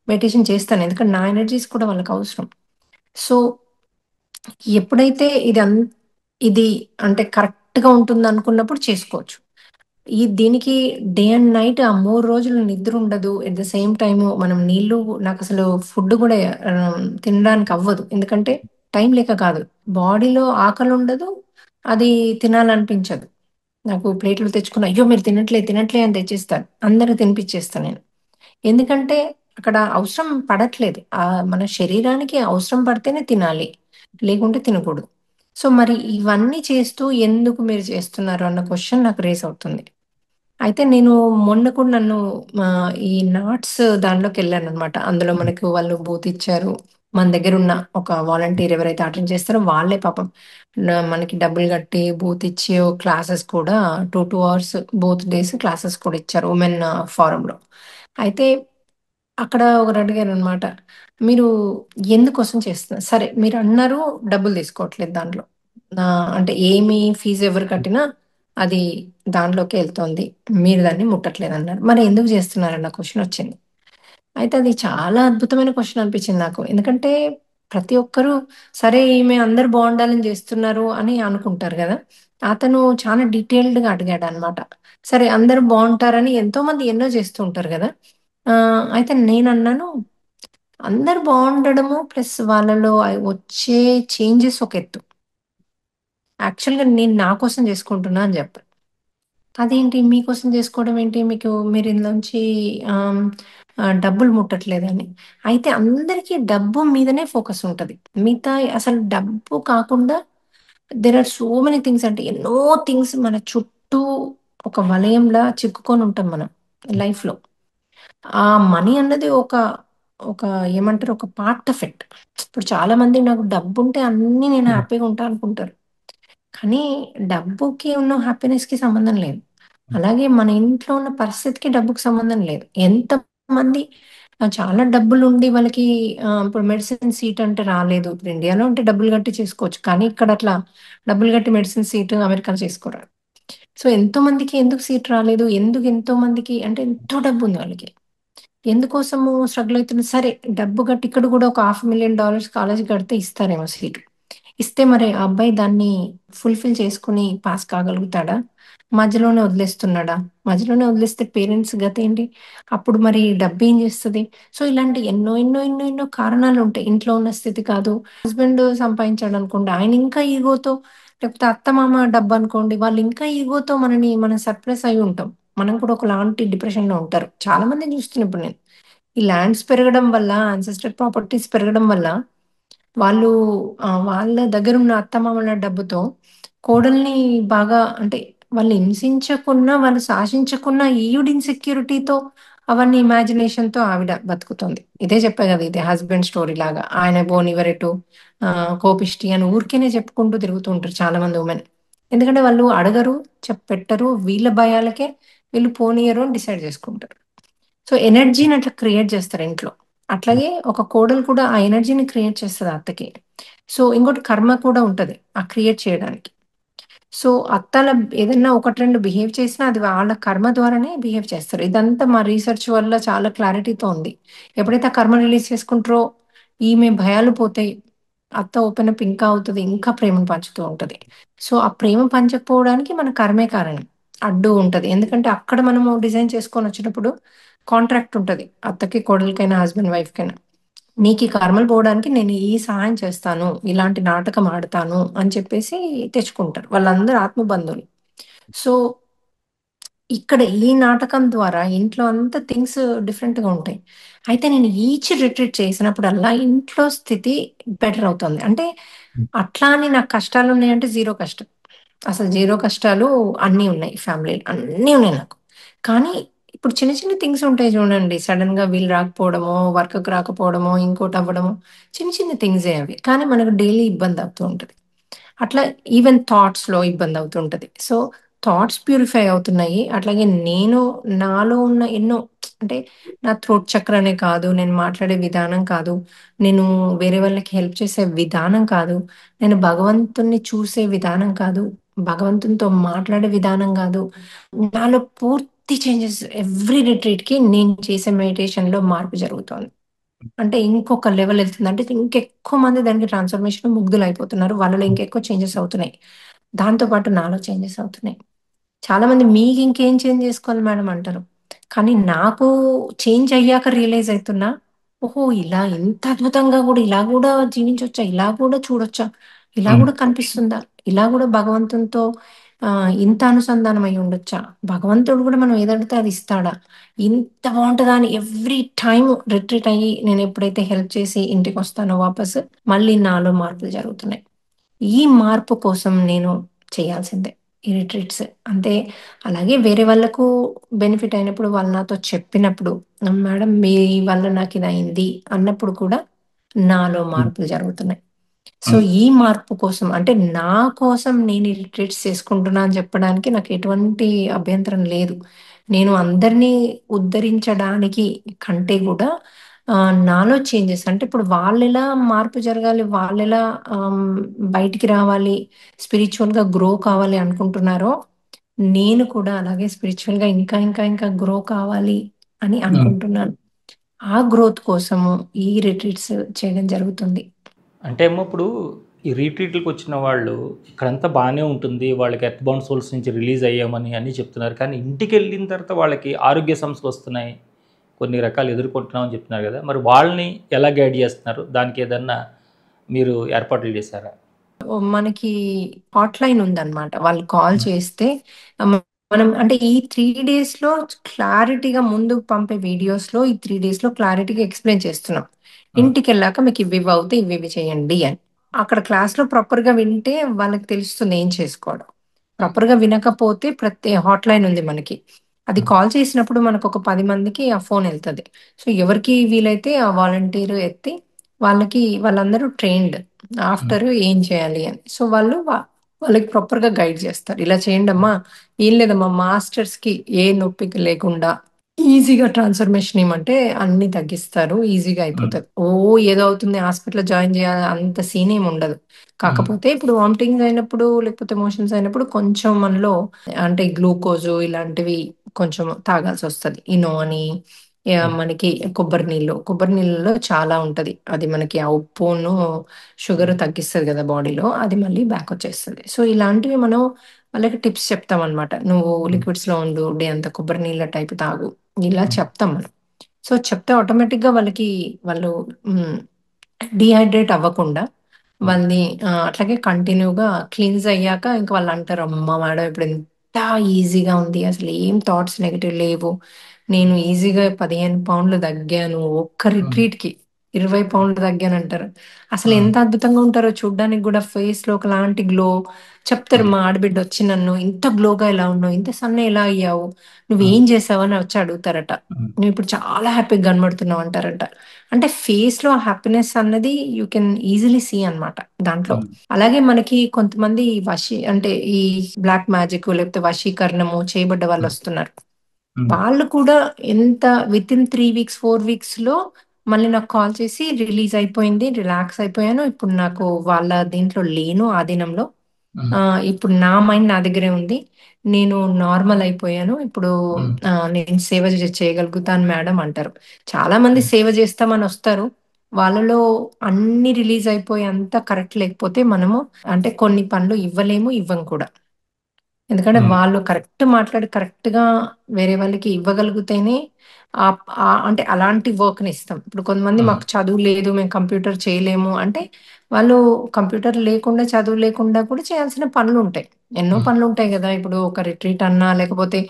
మెడిటేషన్ చేస్తాను. ఎందుకంటే నా ఎనర్జీస్ కూడా వాళ్ళకి అవసరం. సో ఎప్పుడైతే ఇది అంటే కరెక్ట్గా ఉంటుంది అనుకున్నప్పుడు చేసుకోవచ్చు. దీనికి డే అండ్ నైట్ ఆ 3 రోజులు నిద్ర ఉండదు. ఎట్ ద సేమ్ టైమ్ మనం నీళ్లు, నాకు అసలు ఫుడ్ కూడా తినడానికి అవ్వదు. ఎందుకంటే టైం లేక కాదు, బాడీలో ఆకలి ఉండదు, అది తినాలనిపించదు. నాకు ప్లేట్లు తెచ్చుకున్న, అయ్యో మీరు తినట్లే తినట్లే అని తెచ్చిస్తారు, అందరికి తినిపించేస్తాను నేను. ఎందుకంటే అక్కడ అవసరం పడట్లేదు. మన శరీరానికి అవసరం పడితేనే తినాలి, లేకుంటే తినకూడదు. సో మరి ఇవన్నీ చేస్తూ ఎందుకు మీరు చేస్తున్నారు అన్న క్వశ్చన్ నాకు రేస్ అవుతుంది. అయితే నేను మొన్న కూడా నన్ను ఈ నాట్స్ దానిలోకి వెళ్ళాను అనమాట. అందులో మనకు వాళ్ళు బూత్ ఇచ్చారు. మన దగ్గర ఉన్న ఒక వాలంటీర్ ఎవరైతే అటెండ్ చేస్తారో వాళ్ళే పాపం మనకి డబ్బులు కట్టి బూత్ ఇచ్చి క్లాసెస్ కూడా 2 2 hours బోత్ డేస్ క్లాసెస్ కూడా ఇచ్చారు ఉమెన్ ఫారంలో. అయితే అక్కడ ఒకరు అడిగారు అనమాట, మీరు ఎందుకోసం చేస్తున్నారు, సరే మీరు అన్నారు డబ్బులు తీసుకోవట్లేదు దాంట్లో, అంటే ఏమి ఫీజు ఎవరు కట్టినా అది దాంట్లోకి వెళ్తోంది, మీరు దాన్ని ముట్టట్లేదు అన్నారు, మరి ఎందుకు చేస్తున్నారన్న క్వశ్చన్ వచ్చింది. అయితే అది చాలా అద్భుతమైన క్వశ్చన్ అనిపించింది నాకు. ఎందుకంటే ప్రతి ఒక్కరూ సరే ఈమె అందరు బాగుండాలని చేస్తున్నారు అని అనుకుంటారు కదా. అతను చాలా డీటెయిల్డ్గా అడిగాడు అనమాట. సరే అందరూ బాగుంటారని ఎంతో మంది ఎన్నో చేస్తూ ఉంటారు కదా. అయితే నేను అన్నాను, అందరు బాగుండడము ప్లస్ వాళ్ళలో వచ్చే చేంజెస్ ఒక ఎత్తు. యాక్చువల్గా నేను నా కోసం చేసుకుంటున్నా అని చెప్పాను. అదేంటి మీకోసం చేసుకోవడం ఏంటి, మీరు ఇందులోంచి ఆమ్, డబ్బులు ముట్టట్లేదని. అయితే అందరికీ డబ్బు మీదనే ఫోకస్ ఉంటుంది. మిగతా అసలు డబ్బు కాకుండా there are so many things, అంటే ఎన్నో థింగ్స్ మన చుట్టూ ఒక వలయంలా చిక్కుకొని ఉంటాం మనం లైఫ్లో. ఆ మనీ అన్నది ఒక ఒక ఏమంటారు, ఒక పార్ట్ ఆఫ్ ఇట్. ఇప్పుడు చాలా మంది నాకు డబ్బు ఉంటే అన్నీ నేను హ్యాపీగా ఉంటా అనుకుంటారు. కానీ డబ్బుకి ఉన్న హ్యాపీనెస్‌కి సంబంధం లేదు. అలాగే మన ఇంట్లో ఉన్న పరిస్థితికి డబ్బుకి సంబంధం లేదు. ఎంతమంది చాలా డబ్బులుండి వాళ్ళకి ఇప్పుడు మెడిసిన్ సీట్ అంటే రాలేదు. ఇప్పుడు ఇండియాలో ఉంటే డబ్బులు కట్టి చేసుకోవచ్చు. కానీ ఇక్కడ అట్లా డబ్బులు కట్టి మెడిసిన్ సీట్ అమెరికాలో చేసుకోరు. సో ఎంతో మందికి ఎందుకు సీట్ రాలేదు? ఎందుకు ఎంతో మందికి అంటే ఎంతో డబ్బుంది వాళ్ళకి. ఎందుకోసము స్ట్రగుల్ అవుతున్నారు? సరే డబ్బు కట్టి ఇక్కడ కూడా ఒక $500,000 కాలేజ్‌కి కడితే ఇస్తారేమో సీటు. ఇస్తే మరి ఆ అబ్బాయి దాన్ని ఫుల్‌ఫిల్ చేసుకొని పాస్ కాగలుగుతాడా? మధ్యలోనే వదిలేస్తున్నాడా? మధ్యలోనే వదిలేస్తే పేరెంట్స్ గతేంటి? అప్పుడు మరి డబ్బేం చేస్తది? సో ఇలాంటి ఎన్నో ఎన్నో ఎన్నో ఎన్నో కారణాలుంటాయి. ఇంట్లో ఉన్న స్థితి కాదు. హస్బెండ్ సంపాదించాడనుకోండి, ఆయన ఇంకా ఈగోతో, లేకపోతే అత్తమామ డబ్బనుకోండి, వాళ్ళు ఇంకా ఈగోతో మనం సర్ప్రైజ్ అయ్యి ఉంటాం. మనం కూడా ఒకలాంటి డిప్రెషన్‌లో ఉంటారు. చాలా మందిని చూస్తున్నా ఇప్పుడు నేను. ఈ ల్యాండ్స్ పెరగడం వల్ల, అన్సెస్టర్డ్ ప్రాపర్టీస్ పెరగడం వల్ల వాళ్ళ దగ్గరున్న అత్తమామల డబ్బుతో కోడల్ని బాగా అంటే వాళ్ళు హింసించకున్నా, వాళ్ళు శాసించకున్నా ఈవిడ ఇన్‌సెక్యూరిటీతో అవన్నీ ఇమాజినేషన్‌తో ఆవిడ బతుకుతుంది. ఇదే చెప్పా గదా! ఇది హస్బెండ్ స్టోరీ లాగా. ఆయన బోనివరెటు కోపిష్టి అని ఊరికేనే చెప్పుకుంటూ తిరుగుతూ ఉంటారు చాలామంది వుమెన్. ఎందుకంటే వాళ్ళు అడగరు, పెట్టరు. వీళ్ళ భయాలకే వీళ్ళు పోనీయరు అని డిసైడ్ చేసుకుంటారు. సో, ఎనర్జీని అట్లా క్రియేట్ చేస్తారు ఇంట్లో. అట్లాగే ఒక కోడలు కూడా ఆ ఎనర్జీని క్రియేట్ చేస్తది అత్తకి. సో, ఇంకోటి కర్మ కూడా ఉంటది. ఆ క్రియేట్ చేయడానికి. సో, అత్తాల ఏదన్నా 1, 2 బిహేవ్ చేసినా అది వాళ్ళ కర్మ ద్వారానే బిహేవ్ చేస్తారు. ఇదంతా మా రీసెర్చ్ వల్ల చాలా క్లారిటీతో ఉంది. ఎప్పుడైతే ఆ కర్మ రిలీజ్ చేసుకుంటారో, ఈమె భయాలు పోతాయి. అత్త ఓపెన్ అప్ ఇంకా అవుతది. ఇంకా ప్రేమను పంచుతూ ఉంటది. సో, ఆ ప్రేమ పంచకపోవడానికి మన కర్మే కారణం. అడ్డు ఉంటది. ఎందుకంటే అక్కడ మనము డిజైన్ చేసుకొనొచ్చినప్పుడు కాంట్రాక్ట్ ఉంటది. అత్తకి, కోడలికైనా, హస్బెండ్ వైఫ్‌కైనా. నీకీ కర్మలు పోవడానికి నేను ఈ సహాయం చేస్తాను. ఇలాంటి నాటకం ఆడతాను అని చెప్పేసి తెచ్చుకుంటారు. వాళ్ళందరూ ఆత్మబంధువులు. సో, ఇక్కడ ఈ నాటకం ద్వారా ఇంట్లో అంతా థింగ్స్ డిఫరెంట్‌గా ఉంటాయి. అయితే నేను ఈచ్ రిట్రీట్ చేసినప్పుడల్లా ఇంట్లో స్థితి బెటర్ అవుతుంది. అంటే అట్లా అని నాకు కష్టాలున్నాయంటే జీరో కష్టం. అసలు జీరో కష్టాలు అన్నీ ఉన్నాయి ఫ్యామిలీలో. అన్నీ ఉన్నాయి నాకు. కానీ ఇప్పుడు చిన్న చిన్న థింగ్స్ ఉంటాయి చూడండి. సడెన్‌గా వీళ్ళు రాకపోవడమో, వర్క్‌కి రాకపోవడమో, ఇంకోటవ్వడమో చిన్న చిన్న థింగ్సే అవి. కానీ మనకు డైలీ ఇబ్బందవుతూ ఉంటది. అట్లా ఈవెన్ థాట్స్‌లో ఇబ్బందవుతుంటది. సో, థాట్స్ ప్యూరిఫై అవుతున్నాయి. అట్లాగే నేను నాలో ఉన్న ఎన్నో అంటే నా థ్రోట్ చక్రానే కాదు, నేను మాట్లాడే విధానం కాదు, నేను వేరే వాళ్ళకి హెల్ప్ చేసే విధానం కాదు, నేను భగవంతుడిని చూసే విధానం కాదు, భగవంతునితో మాట్లాడే విధానం కాదు. నాలో పూర్తి చేంజెస్ ఎవ్రీ రిట్రీట్‌కి నేను చేసే మెడిటేషన్‌లో మార్పు జరుగుతోంది. అంటే ఇంకొక లెవెల్ ఎళ్తుంది. అంటే ఇంకెక్కువ మంది దానికి ట్రాన్స్‌ఫర్మేషన్ ముగ్ధులయిపోతున్నారు. వాళ్ళలో ఇంకెక్కువ చేంజెస్ అవుతున్నాయి. దాంతో పాటు నాలో చేంజెస్ అవుతున్నాయి. చాలామంది మీకింకేం చేంజ్ జేసుకోవాలి మేడం అంటారు. కానీ నాకు చేంజ్ అయ్యాక రియలైజ్ అయితున్నా, ఓహో! ఇలా ఇంత అద్భుతంగా గూడా ఇలా గూడా జీవించొచ్చా? ఇలా గూడా చూడొచ్చా? ఇలా హ్మ్. గూడా కనిపిస్తుందా? ఇలా గూడా భగవంతునితో ఇంత అనుసంధానం అయ్యి ఉండొచ్చా? భగవంతుడు గూడా మనం ఏదడిగితే అది ఇస్తాడా? ఇంత బావుంటదా అని ఎవ్రీ టైమ్ రిట్రీట్ అయ్యి నేనెప్పుడైతే హెల్ప్ చేసి ఇంటికొస్తానో వాపసు, మళ్ళీ నాలో మార్పులు జరుగుతున్నాయి. ఈ మార్పు కోసం నేను చేయాల్సిందే. ఈ రిట్రీట్స్. అంటే అలాగే వేరే వాళ్ళకు బెనిఫిట్ అయినప్పుడు వాళ్ళు నాతో చెప్పినప్పుడు, మేడం మీ వల్ల నాకిదయింది అన్నప్పుడు కూడా నాలో హ్మ్. మార్పులు జరుగుతున్నాయి. సో, హ్మ్. ఈ మార్పు కోసం అంటే నా కోసం నేను ఈ రిట్రీట్స్ చేసుకుంటున్నా అని చెప్పడానికి నాకు ఎటువంటి అభ్యంతరం లేదు. నేను అందరినీ ఉద్ధరించడానికి కంటే గూడా నాలో చేంజెస్ అంటే ఇప్పుడు వాళ్ళెలా మార్పు జరగాలి, వాళ్ళెలా ఆహ్, బయటికి రావాలి, స్పిరిచ్యువల్‌గా గ్రో కావాలి అనుకుంటున్నారో, నేను కూడా అలాగే స్పిరిచ్యువల్‌గా ఇంకా, ఇంకా, ఇంకా గ్రో కావాలి అని హ్మ్. అనుకుంటున్నాను. ఆ గ్రోత్ కోసము ఈ రిట్రీట్స్ చేయడం జరుగుతుంది. అంటే ఏమో ఇప్పుడు ఈ రీట్రీట్‌లకి వచ్చిన వాళ్ళు ఇక్కడంతా బానే ఉంటుంది. వాళ్ళకి ఎర్త్ బౌండ్ సోల్స్ నుంచి రిలీజ్ అయ్యామని అన్నీ చెప్తున్నారు. కానీ ఇంటికెళ్ళిన తర్వాత వాళ్ళకి ఆరోగ్య సమస్యలొస్తున్నాయి. కొన్ని రకాలు ఎదుర్కొంటున్నామని చెప్తున్నారు గదా! మరి వాళ్ళని ఎలా గైడ్ జేస్తున్నారు? దానికేదన్నా మీరు ఏర్పాట్లు చేశారా? మనకి హాట్‌లైన్ ఉందన్నమాట. వాళ్ళు కాల్ హ్మ్. చేస్తే మ మనం అంటే ఈ 3 డేస్‌లో క్లారిటీగా ముందు పంపే వీడియోస్‌లో ఈ 3 డేస్‌లో క్లారిటీగా ఎక్స్‌ప్లెయిన్ చేస్తున్నాం. హ్మ్. ఇంటికెళ్ళాక మీకు ఇవివి అవుతాయి, ఇవివి చేయండి అని. అక్కడ క్లాస్‌లో ప్రాపర్‌గా వింటే వాళ్ళకి తెలుస్తుంది ఏం చేసుకోవడం. ప్రాపర్‌గా వినకపోతే హాట్‌లైన్ ఉంది మనకి. అది హ్మ్. కాల్ చేసినప్పుడు మనకొక 10 మందికి ఆ ఫోన్ ఎళ్తది. సో, ఎవరికి వీలైతే ఆ వాలంటీర్ ఎత్తి వాళ్ళందరూ ట్రైన్డ్. హ్మ్. ఆఫ్టర్ ఏం చేయాలి అని. సో, వాళ్ళకి ప్రాపర్‌గా గైడ్ చేస్తారు. ఇలా చేయండమ్మా, ఏం లేదమ్మా మాస్టర్స్‌కి ఏ నొప్పిక లేకుండా ఈజీగా ట్రాన్స్‌ఫర్మేషన్ ఇయ్యమంటే అన్నీ తగ్గిస్తారు. ఈజీగా హ్మ్. అయిపోతది. ఏదో అవుతుంది హాస్పిటల్‌లో జాయిన్ చేయాలి అంత సీన్ ఏమి ఉండదు. హ్మ్. కాకపోతే ఇప్పుడు వామిటింగ్స్ అయినప్పుడు, లేకపోతే మోషన్స్ అయినప్పుడు కొంచెం మనలో అంటే గ్లూకోజు ఇలాంటివి కొంచెం తాగాల్సొస్తది. ఇనో అని హ్మ్. మనకి కొబ్బరి నీళ్ళలో చాలా ఉంటది. అది మనకి ఆ ఉప్పును, షుగర్ హ్మ్. తగ్గిస్తది గదా బాడీలో. అది మళ్ళీ బ్యాక్ వచ్చేస్తది. సో, ఇలాంటివి మనం వాళ్ళకి టిప్స్ చెప్తామనమాట. నువ్వు హ్మ్. లిక్విడ్స్‌లో ఉండు, డే అంతా కొబ్బరి నీళ్ళ టైప్ తాగు. ఇలా హ్మ్. చెప్తాం మనం. సో, చెప్తే ఆటోమేటిక్‌గా వాళ్ళు హ్మ్. డీహైడ్రేట్ అవ్వకుండా హ్మ్. వాళ్ళని అట్లాగే కంటిన్యూగా క్లీన్స్ అయ్యాక ఇంక వాళ్ళంటారు, "అమ్మ మేడం ఇప్పుడు ఎంత ఈజీగా ఉంది. అసలు ఏం థాట్స్ నెగెటివ్ లేవు. నేను ఈజీగా 15 పౌండ్లు తగ్గాను ఒక్క హ్మ్. రిట్రీట్‌కి." 20 పౌండ్లు తగ్గానంటారు. అసలు ఉమ్, ఎంత అద్భుతంగా ఉంటారో చూడ్డానికి కూడా, ఫేస్ లో ఒకలాంటి గ్లో. చెప్తారు, ఉమ్, మా ఆడబిడ్డ వచ్చి నన్ను, ఇంత గ్లోగా ఎలా ఉన్నావు, ఇంత సన్న ఎలా అయ్యావు, ఉమ్, నువ్వేం చేసావు అని వచ్చి అడుగుతారట. ఉమ్, నువ్వు ఇప్పుడు చాలా హ్యాపీగా కనబడుతున్నావు అంటారట. అంటే ఫేస్ లో హ్యాపీనెస్ అన్నది యూ కెన్ ఈజీలీ సీ అన్నమాట దాంట్లో. ఉమ్, అలాగే మనకి కొంతమంది అంటే ఈ బ్లాక్ మ్యాజిక్ లేకపోతే వశీకరణము చేయబడ్డ వాళ్ళు ఉమ్, వస్తున్నారు. ఉమ్, వాళ్ళు కూడా ఎంత విత్ ఇన్ 3 వీక్స్ 4 వీక్స్ లో మళ్ళీ నాకు కాల్ చేసి, రిలీజ్ అయిపోయింది, రిలాక్స్ అయిపోయాను, ఇప్పుడు నాకు వాళ్ళ దీంట్లో లేను ఆధీనంలో, ఉమ్, ఇప్పుడు నా మైండ్ నా దగ్గరే ఉంది, నేను నార్మల్ అయిపోయాను ఇప్పుడు, ఉమ్, నేను సేవ చేయగలుగుతాను మేడం అంటారు. చాలా మంది ఉమ్, సేవ చేస్తామని వస్తారు. వాళ్ళలో అన్ని రిలీజ్ అయిపోయి అంతా కరెక్ట్ లేకపోతే మనము అంటే కొన్ని పనులు ఇవ్వలేము, ఇవ్వం కూడా. ఎందుకంటే ఉమ్, వాళ్ళు కరెక్ట్ మాట్లాడి కరెక్ట్ గా వేరే వాళ్ళకి ఇవ్వగలిగితేనే అంటే అలాంటి వర్క్ ని ఇస్తాం. ఇప్పుడు కొంతమంది ఉమ్, మాకు చదువు లేదు, మేము కంప్యూటర్ చేయలేము అంటే, వాళ్ళు కంప్యూటర్ లేకుండా చదువు లేకుండా కూడా చేయాల్సిన పనులు ఉంటాయి. ఎన్నో ఉమ్, పనులు ఉంటాయి కదా. ఇప్పుడు ఒక రిట్రీట్ అన్నా లేకపోతే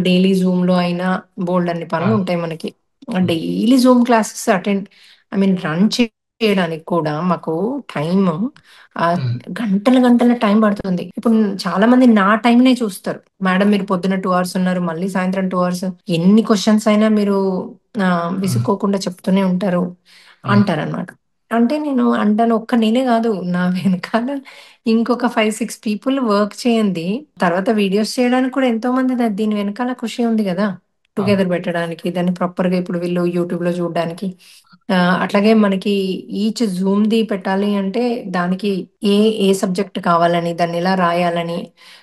డైలీ జూమ్ లో అయినా బోల్డ్ అన్ని ఆ, పనులు ఉంటాయి మనకి. Um, daily zoom classes attend, I mean run చేయడానికి కూడా మాకు టైం ఉమ్, గంటల గంటల టైం పడుతుంది. ఇప్పుడు చాలా మంది నా టైంనే చూస్తారు. మేడం మీరు పొద్దున 2 hours ఉన్నారు, మళ్ళీ సాయంత్రం 2 hours, ఎన్ని క్వశ్చన్స్ అయినా మీరు ఉమ్, విసుక్కోకుండా చెప్తూనే ఉంటారు ఉమ్, అంటారనమాట. అంటే నేను అంటాను, ఒక్క నేనే కాదు, నా వెనకాల ఇంకొక 5-6 పీపుల్ వర్క్ చేయండి. తర్వాత వీడియోస్ చేయడానికి కూడా ఎంతో మంది దీని వెనకాల కృషి ఉంది కదా, అవును. టుగెదర్ పెట్టడానికి, దాన్ని ప్రాపర్ గా ఇప్పుడు వీళ్ళు యూట్యూబ్ లో చూడడానికి. అట్లాగే మనకి ఈచ్ జూమ్ ది పెట్టాలి అంటే దానికి ఏ ఏ సబ్జెక్ట్ కావాలని, దాన్ని ఎలా రాయాలని,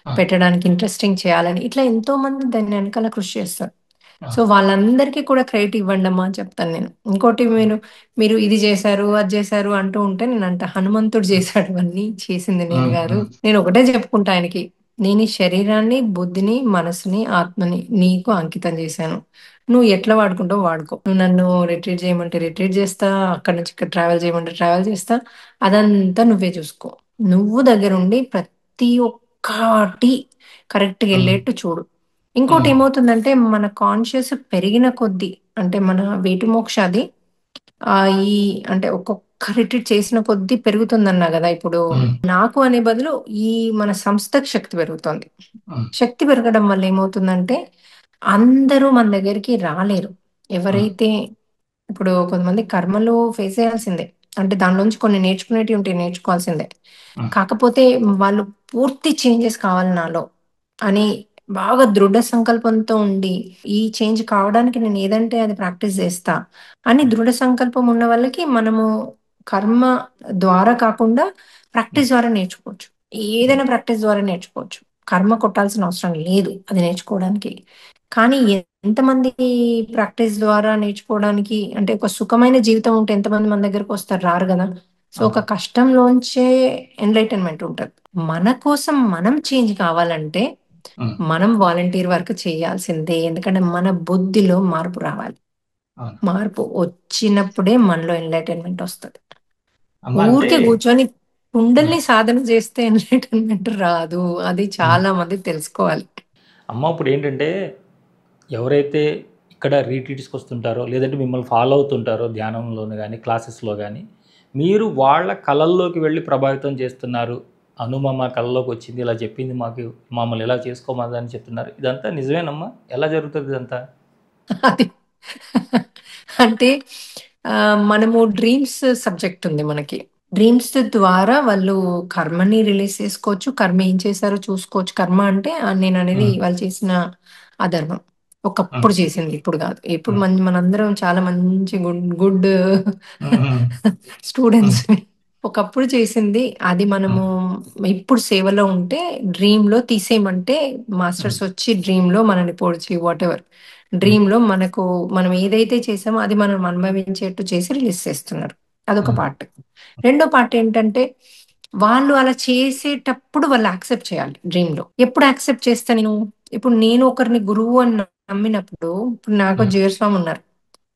ఆ, పెట్టడానికి ఇంట్రెస్టింగ్ చేయాలని, ఇట్లా ఎంతో మంది దాని వెనకాల కృషి చేస్తారు. ఆ, సో వాళ్ళందరికీ కూడా క్రెడిట్ ఇవ్వండి అమ్మా అని చెప్తాను నేను. ఇంకోటి, మీరు ఇది చేశారు అది చేశారు అంటూ ఉంటే నేను అంట, హనుమంతుడు చేశాడు అన్నీ, చేసింది నేను ఉమ్, కాదు. ఉమ్, నేను ఒకటే చెప్పుకుంటా ఆయనకి, నేను ఈ శరీరాన్ని, బుద్ధిని, మనసుని, ఆత్మని నీకు అంకితం చేశాను, నువ్వు ఎట్లా వాడుకుంటావు వాడుకో. నువ్వు నన్ను రిట్రీట్ చేయమంటే రిట్రీట్ చేస్తా, అక్కడ నుంచి ఇక్కడ ట్రావెల్ చేయమంటే ట్రావెల్ చేస్తా, అదంతా నువ్వే చూసుకో. నువ్వు దగ్గరుండి ప్రతి ఒక్కటి కరెక్ట్గా ఉమ్, వెళ్ళేట్టు చూడు. ఇంకోటి ఉమ్, ఏమవుతుందంటే, మన కాన్షియస్ పెరిగిన కొద్దీ, అంటే మన వేటి మోక్ష అది, ఆ ఈ అంటే ఒక్కొక్క రిట్రీట్ చేసిన కొద్దీ పెరుగుతుందన్నా కదా. ఇప్పుడు ఉమ్, నాకు అనే బదులు ఈ మన సంస్థకు శక్తి పెరుగుతోంది. ఉమ్, శక్తి పెరగడం వల్ల ఏమవుతుందంటే, అందరూ మన దగ్గరికి రాలేరు. ఉమ్, ఎవరైతే ఇప్పుడు కొంతమంది కర్మలు ఫేస్ చేయాల్సిందే, అంటే దానిలోంచి కొన్ని నేర్చుకునేటివి ఉంటాయి, నేర్చుకోవాల్సిందే. ఉమ్, కాకపోతే వాళ్ళు పూర్తి చేంజెస్ కావాలి నాలో అని బాగా దృఢ సంకల్పంతో ఉండి, ఈ చేంజ్ కావడానికి నేను ఏదంటే అది ప్రాక్టీస్ చేస్తా అని దృఢ సంకల్పం ఉన్న వాళ్ళకి మనము కర్మ ద్వారా కాకుండా ఉమ్, ప్రాక్టీస్ ద్వారా నేర్చుకోవచ్చు. ఏదైనా ప్రాక్టీస్ ద్వారా నేర్చుకోవచ్చు. కర్మ కొట్టాల్సిన అవసరం లేదు అది నేర్చుకోవడానికి. కానీ ఎంతమంది ప్రాక్టీస్ ద్వారా నేర్చుకోవడానికి, అంటే ఒక సుఖమైన జీవితం ఉంటే ఎంతమంది మన దగ్గరకు వస్తారు, రారు కదా. సో ఒక అవును. కష్టంలోంచే ఎన్లైటన్మెంట్ ఉంటుంది. మన కోసం మనం చేంజ్ కావాలంటే ఉమ్, మనం వాలంటీర్ వర్క్ చేయాల్సిందే. ఎందుకంటే మన బుద్ధిలో మార్పు రావాలి. అవును. మార్పు వచ్చినప్పుడే మనలో ఎన్లైటన్మెంట్ వస్తుంది. అమ్మ అంటే ఊరికే కూర్చొని ఉమ్, కుండల్ని సాధన చేస్తే ఎన్లైటన్మెంట్ రాదు. అది ఉమ్. చాలా మంది తెలుసుకోవాలి. అమ్మ ఇప్పుడు ఏంటంటే ఎవరైతే ఇక్కడ రీట్రీట్స్కి వస్తుంటారో లేదంటే మిమ్మల్ని ఫాలో అవుతుంటారో ధ్యానంలోను కానీ క్లాసెస్లో కానీ, మీరు వాళ్ళ కళల్లోకి వెళ్ళి ప్రభావితం చేస్తున్నారు. అనుమ మా కళలోకి వచ్చింది, ఇలా చెప్పింది మాకు, మమ్మల్ని ఇలా చేసుకోమని చెప్తున్నారు. ఇదంతా నిజమేనమ్మా? ఎలా జరుగుతుంది ఇదంతా? అది అంటే మనము డ్రీమ్స్ సబ్జెక్ట్ ఉంది మనకి. డ్రీమ్స్ ద్వారా వాళ్ళు కర్మని రిలీజ్ చేసుకోవచ్చు. కర్మ ఏం చేశారో చూసుకోవచ్చు. కర్మ అంటే నేను అనేది ఉమ్, వాళ్ళు చేసిన అధర్మం. ఉమ్, ఒకప్పుడు చేసింది, ఇప్పుడు కాదు. ఇప్పుడు ఉమ్, మనందరం చాలా మంచి గుడ్ గుడ్ ఉమ్, ఉమ్, ఉమ్, స్టూడెంట్స్. ఒకప్పుడు చేసింది అది మనము ఇప్పుడు సేవలో ఉంటే డ్రీమ్ లో తీసేయమంటే, ఉమ్, మాస్టర్స్ వచ్చి డ్రీమ్ లో మనల్ని పొడిచి వాట్ ఎవర్, ఉమ్, డ్రీమ్ లో మనకు మనం ఏదైతే చేసామో అది మనం అనుభవించేట్టు చేసి రిలీజ్ చేస్తున్నారు. అదొక ఉమ్, పార్ట్. రెండో పార్ట్ ఏంటంటే, వాళ్ళు అలా చేసేటప్పుడు వాళ్ళు యాక్సెప్ట్ చేయాలి డ్రీమ్ లో. ఎప్పుడు యాక్సెప్ట్ చేస్తా నేను? ఇప్పుడు నేను ఒకరిని గురువు అని నమ్మినప్పుడు, ఇప్పుడు నాకు ఉమ్, జీవస్వామి ఉన్నారు,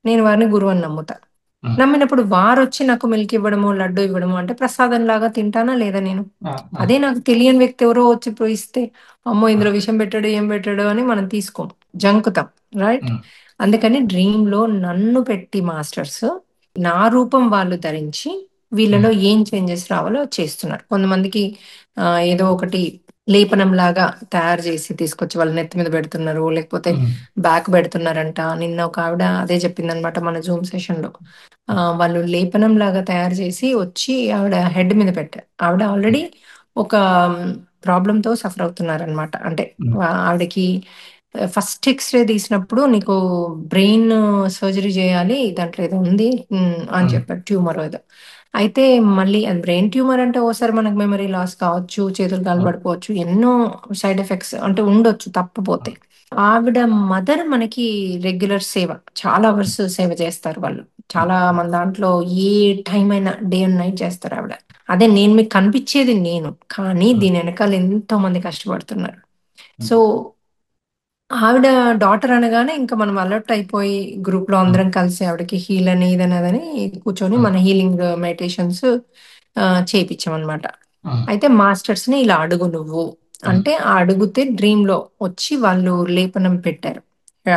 నేను వారిని గురువు అని నమ్ముతా. ఉమ్, నమ్మినప్పుడు వారు వచ్చి నాకు మిల్క్ ఇవ్వడము, లడ్డు ఇవ్వడము అంటే ప్రసాదం లాగా తింటానా లేదా నేను? ఆ, ఆ, అదే నాకు తెలియని వ్యక్తి ఎవరో వచ్చి పోయిస్తే, అమ్మో ఆ, ఇందులో విషం పెట్టాడు ఏం పెట్టాడు అని మనం తీసుకోం, జంకుతాం. రైట్? ఉమ్, అందుకని డ్రీమ్ లో నన్ను పెట్టి మాస్టర్స్ నా రూపం వాళ్ళు ధరించి వీళ్ళలో ఏం చేంజెస్ రావాలో చేస్తున్నారు. కొంతమందికి ఏదో ఒకటి లేపనం లాగా తయారు చేసి తీసుకొచ్చి వాళ్ళ నెత్తి మీద పెడుతున్నారు, లేకపోతే బ్యాక్ పెడుతున్నారంట. నిన్న ఒక ఆవిడ అదే చెప్పిందనమాట మన జూమ్ సెషన్ లో. వాళ్ళు లేపనం లాగా తయారు చేసి వచ్చి ఆవిడ హెడ్ మీద పెట్టారు. ఆవిడ ఆల్రెడీ ఒక ప్రాబ్లమ్ తో సఫర్ అవుతున్నారనమాట. అంటే ఆవిడకి ఫస్ట్ ఎక్స్రే తీసినప్పుడు నీకు బ్రెయిన్ సర్జరీ చేయాలి, దాంట్లో ఏదో ఉంది అని చెప్పారు, ట్యూమర్ ఏదో. అయితే మళ్ళీ అది బ్రెయిన్ ట్యూమర్ అంటే ఓసారి మనకు మెమరీ లాస్ కావచ్చు, చేతులు కాలు పడిపోవచ్చు, ఎన్నో సైడ్ ఎఫెక్ట్స్ అంటే ఉండొచ్చు తప్పపోతే. ఆవిడ మదర్ మనకి రెగ్యులర్ సేవ, చాలా అవర్స్ సేవ చేస్తారు వాళ్ళు. చాలా మంది దాంట్లో ఏ టైం అయినా డే అండ్ నైట్ చేస్తారు ఆవిడ. అదే నేను మీకు కనిపించేది నేను, కానీ దీని వెనకాల ఎంతో మంది కష్టపడుతున్నారు. సో ఆవిడ డాటర్ అనగానే ఇంకా మనం అలర్ట్ అయిపోయి గ్రూప్ లో అందరం కలిసి ఆవిడకి హీల్ అని ఇదని అదని కూర్చొని మన హీలింగ్ మెడిటేషన్స్ చేయించామన్నమాట. అయితే మాస్టర్స్ ని ఇలా అడుగు నువ్వు అంటే అడిగితే డ్రీమ్ లో వచ్చి వాళ్ళు లేపనం పెట్టారు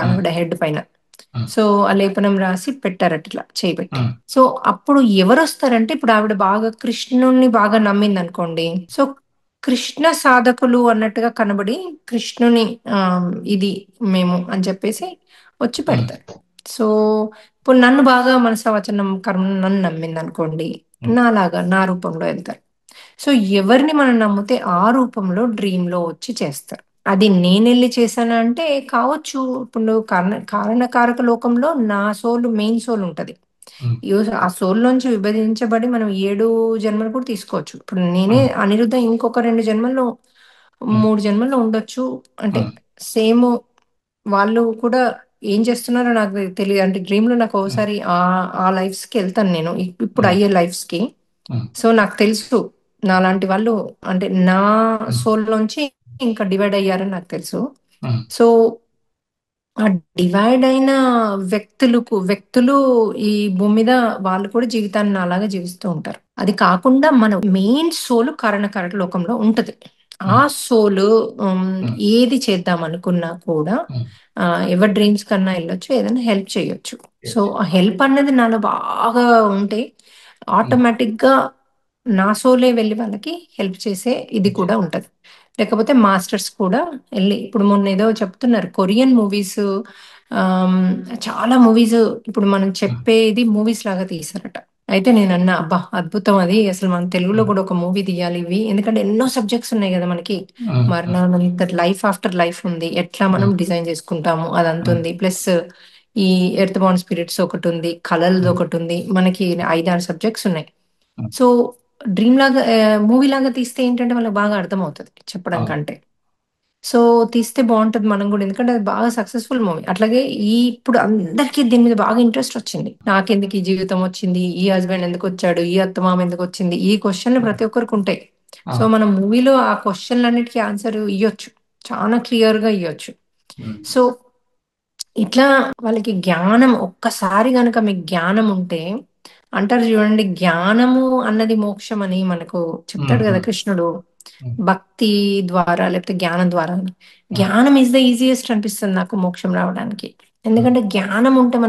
ఆవిడ హెడ్ పైన. సో ఆ లేపనం రాసి పెట్టారట ఇట్లా చేయబెట్టి. సో అప్పుడు ఎవరు వస్తారంటే, ఇప్పుడు ఆవిడ బాగా కృష్ణుణ్ణి బాగా నమ్మింది అనుకోండి, సో కృష్ణ సాధకులు అన్నట్టుగా కనబడి కృష్ణుని ఇది మేము అని చెప్పేసి వచ్చి పెడతారు. సో ఇప్పుడు నన్ను బాగా మనసవచనం కర్మ నన్ను నమ్మింది అనుకోండి, నాలాగా నా రూపంలో వెళ్తారు. సో ఎవరిని మనం నమ్మితే ఆ రూపంలో డ్రీమ్ లో వచ్చి చేస్తారు. అది నేను వెళ్ళి చేశానా అంటే కావచ్చు. ఇప్పుడు కారణకారక లోకంలో నా సోల్, మెయిన్ సోల్ ఉంటది. ఆ సోల్ నుంచి విభజించబడి మనం 7 జన్మలు కూడా తీసుకోవచ్చు. ఇప్పుడు నేనే అనిరుద్ధ ఇంకొక 2 జన్మల్లో 3 జన్మల్లో ఉండొచ్చు. అంటే సేమ్ వాళ్ళు కూడా ఏం చేస్తున్నారో నాకు తెలియదు. అంటే డ్రీమ్ లో నాకు ఒకసారి ఆ లైఫ్స్ కి వెళ్తాను నేను, ఇప్పుడు అయ్యే లైఫ్స్ కి. సో నాకు తెలుసు నాలాంటి వాళ్ళు అంటే నా సోల్ నుంచి ఇంకా డివైడ్ అయ్యారని నాకు తెలుసు. సో ఆ డివైడ్ అయిన వ్యక్తులు ఈ భూమి మీద వాళ్ళు కూడా జీవితాన్ని అలాగా జీవిస్తూ ఉంటారు. అది కాకుండా మన మెయిన్ సోల్ కారణకారక లోకంలో ఉంటది. ఆ సోల్ ఏది చేద్దాం అనుకున్నా కూడా ఎవరి డ్రీమ్స్ కన్నా వెళ్ళొచ్చు, ఏదైనా హెల్ప్ చేయొచ్చు. సో ఆ హెల్ప్ అన్నది నాలో బాగా ఉంటే ఆటోమేటిక్ గా నా సోలే వెళ్ళి వాళ్ళకి హెల్ప్ చేసే ఇది కూడా ఉంటది. లేకపోతే మాస్టర్స్ కూడా వెళ్ళి, ఇప్పుడు మొన్న ఏదో చెప్తున్నారు కొరియన్ మూవీస్, చాలా మూవీస్ ఇప్పుడు మనం చెప్పేది మూవీస్ లాగా తీసారట. అయితే నేను అన్నా అబ్బా అద్భుతం, అది అసలు మన తెలుగులో కూడా ఒక మూవీ తీయాలి ఇవి. ఎందుకంటే ఎన్నో సబ్జెక్ట్స్ ఉన్నాయి కదా మనకి, మరణానంతర లైఫ్ ఆఫ్టర్ లైఫ్ ఉంది, ఎట్లా మనం డిజైన్ చేసుకుంటాము అదంతా ఉంది. ప్లస్ ఈ ఎర్త్ బౌండ్ స్పిరిట్స్ ఒకటి ఉంది, కళలది ఒకటి ఉంది, మనకి 5-6 సబ్జెక్ట్స్ ఉన్నాయి. సో డ్రీమ్ లాగా మూవీ లాగా తీస్తే ఏంటంటే వాళ్ళకి బాగా అర్థమవుతుంది చెప్పడం కంటే. సో తీస్తే బాగుంటది మనం కూడా, ఎందుకంటే అది బాగా సక్సెస్ఫుల్ మూవీ. అట్లాగే ఇప్పుడు అందరికీ దీని మీద బాగా ఇంట్రెస్ట్ వచ్చింది. నాకెందుకు ఈ జీవితం వచ్చింది, ఈ హస్బెండ్ ఎందుకు వచ్చాడు, ఈ అత్తమామ ఎందుకు వచ్చింది, ఈ క్వశ్చన్లు ప్రతి ఒక్కరికి ఉంటాయి. సో మనం మూవీలో ఆ క్వశ్చన్లన్నిటికీ ఆన్సర్ ఇవ్వచ్చు, చాలా క్లియర్ గా ఇవ్వచ్చు. సో ఇట్లా వాళ్ళకి జ్ఞానం, ఒక్కసారి గనక మీకు జ్ఞానం ఉంటే, అంటారు చూడండి జ్ఞానము అన్నది మోక్షం అని మనకు చెప్తాడు కదా కృష్ణుడు, భక్తి ద్వారా లేకపోతే జ్ఞానం ద్వారా. జ్ఞానం ఈజ్ ద ఈజియెస్ట్ అనిపిస్తుంది నాకు మోక్షం రావడానికి. ఎందుకంటే జ్ఞానం ఉంటే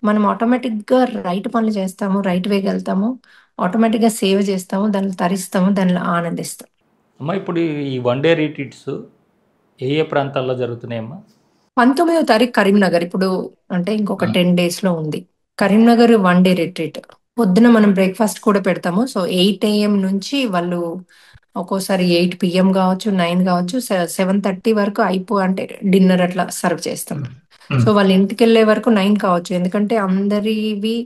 మనం ఆటోమేటిక్ గా రైట్ పనులు చేస్తాము, రైట్ వేకి వెళ్తాము, ఆటోమేటిక్ గా సేవ చేస్తాము, దాన్ని తరిస్తాము, దానిలో ఆనందిస్తాం. అమ్మా ఇప్పుడు ఈ 1 డే రిట్రీట్స్ ఏ ప్రాంతాల్లో జరుగుతున్నాయమ్మా? 19వ తారీఖు కరీంనగర్, ఇప్పుడు అంటే ఇంకొక 10 days లో ఉంది కరీంనగర్ 1 డే రిట్రీట్. పొద్దున మనం బ్రేక్ఫాస్ట్ కూడా పెడతాము. సో 8 AM నుంచి వాళ్ళు ఒక్కోసారి 8 PM కావచ్చు, 9 కావచ్చు, 7:30 వరకు అంటే డిన్నర్ అట్లా సర్వ్ చేస్తాం. సో వాళ్ళ ఇంటికి వెళ్ళే వరకు 9 కావచ్చు, ఎందుకంటే అందరివి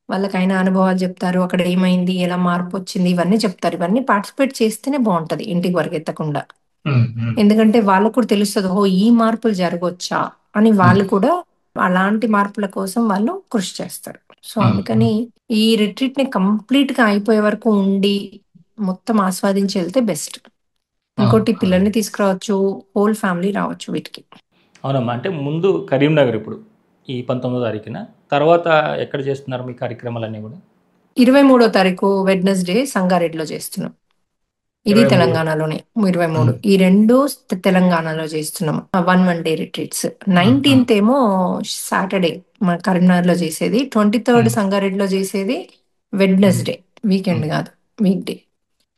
వాళ్ళకైన అనుభవాలు చెప్తారు, అక్కడ ఏమైంది, ఎలా మార్పు వచ్చింది, ఇవన్నీ చెప్తారు. ఇవన్నీ పార్టిసిపేట్ చేస్తేనే బాగుంటది, ఇంటికి వరకు ఎత్తకుండా. ఎందుకంటే వాళ్ళకు కూడా తెలుస్తుంది, ఓ ఈ మార్పులు జరగవచ్చా అని. వాళ్ళు కూడా అలాంటి మార్పుల కోసం వాళ్ళు కృషి చేస్తారు. సో అందుకని ఈ రిట్రీట్ ని కంప్లీట్ గా అయిపోయే వరకు ఉండి మొత్తం ఆస్వాదించి వెళ్తే బెస్ట్. ఇంకోటి పిల్లల్ని తీసుకురావచ్చు, హోల్ ఫ్యామిలీ రావచ్చు వీటికి. అవునమ్మా, అంటే ముందు కరీంనగర్ ఇప్పుడు ఈ 19వ తారీఖున, తర్వాత ఎక్కడ చేస్తున్నారు మీ కార్యక్రమాలన్నీ కూడా? 23వ తారీఖు వెడ్నెస్డే సంగారెడ్డిలో చేస్తున్నాం. ఇది 23. తెలంగాణలోనే 23. ఈ రెండు తెలంగాణలో చేస్తున్నాం 1 డే రిట్రీట్స్. 19th ఏమో సాటర్డే మన కరీంనగర్లో చేసేది, 23rd సంగారెడ్డిలో చేసేది, వెడ్నెస్డే, వీకెండ్ కాదు, వీక్ డే.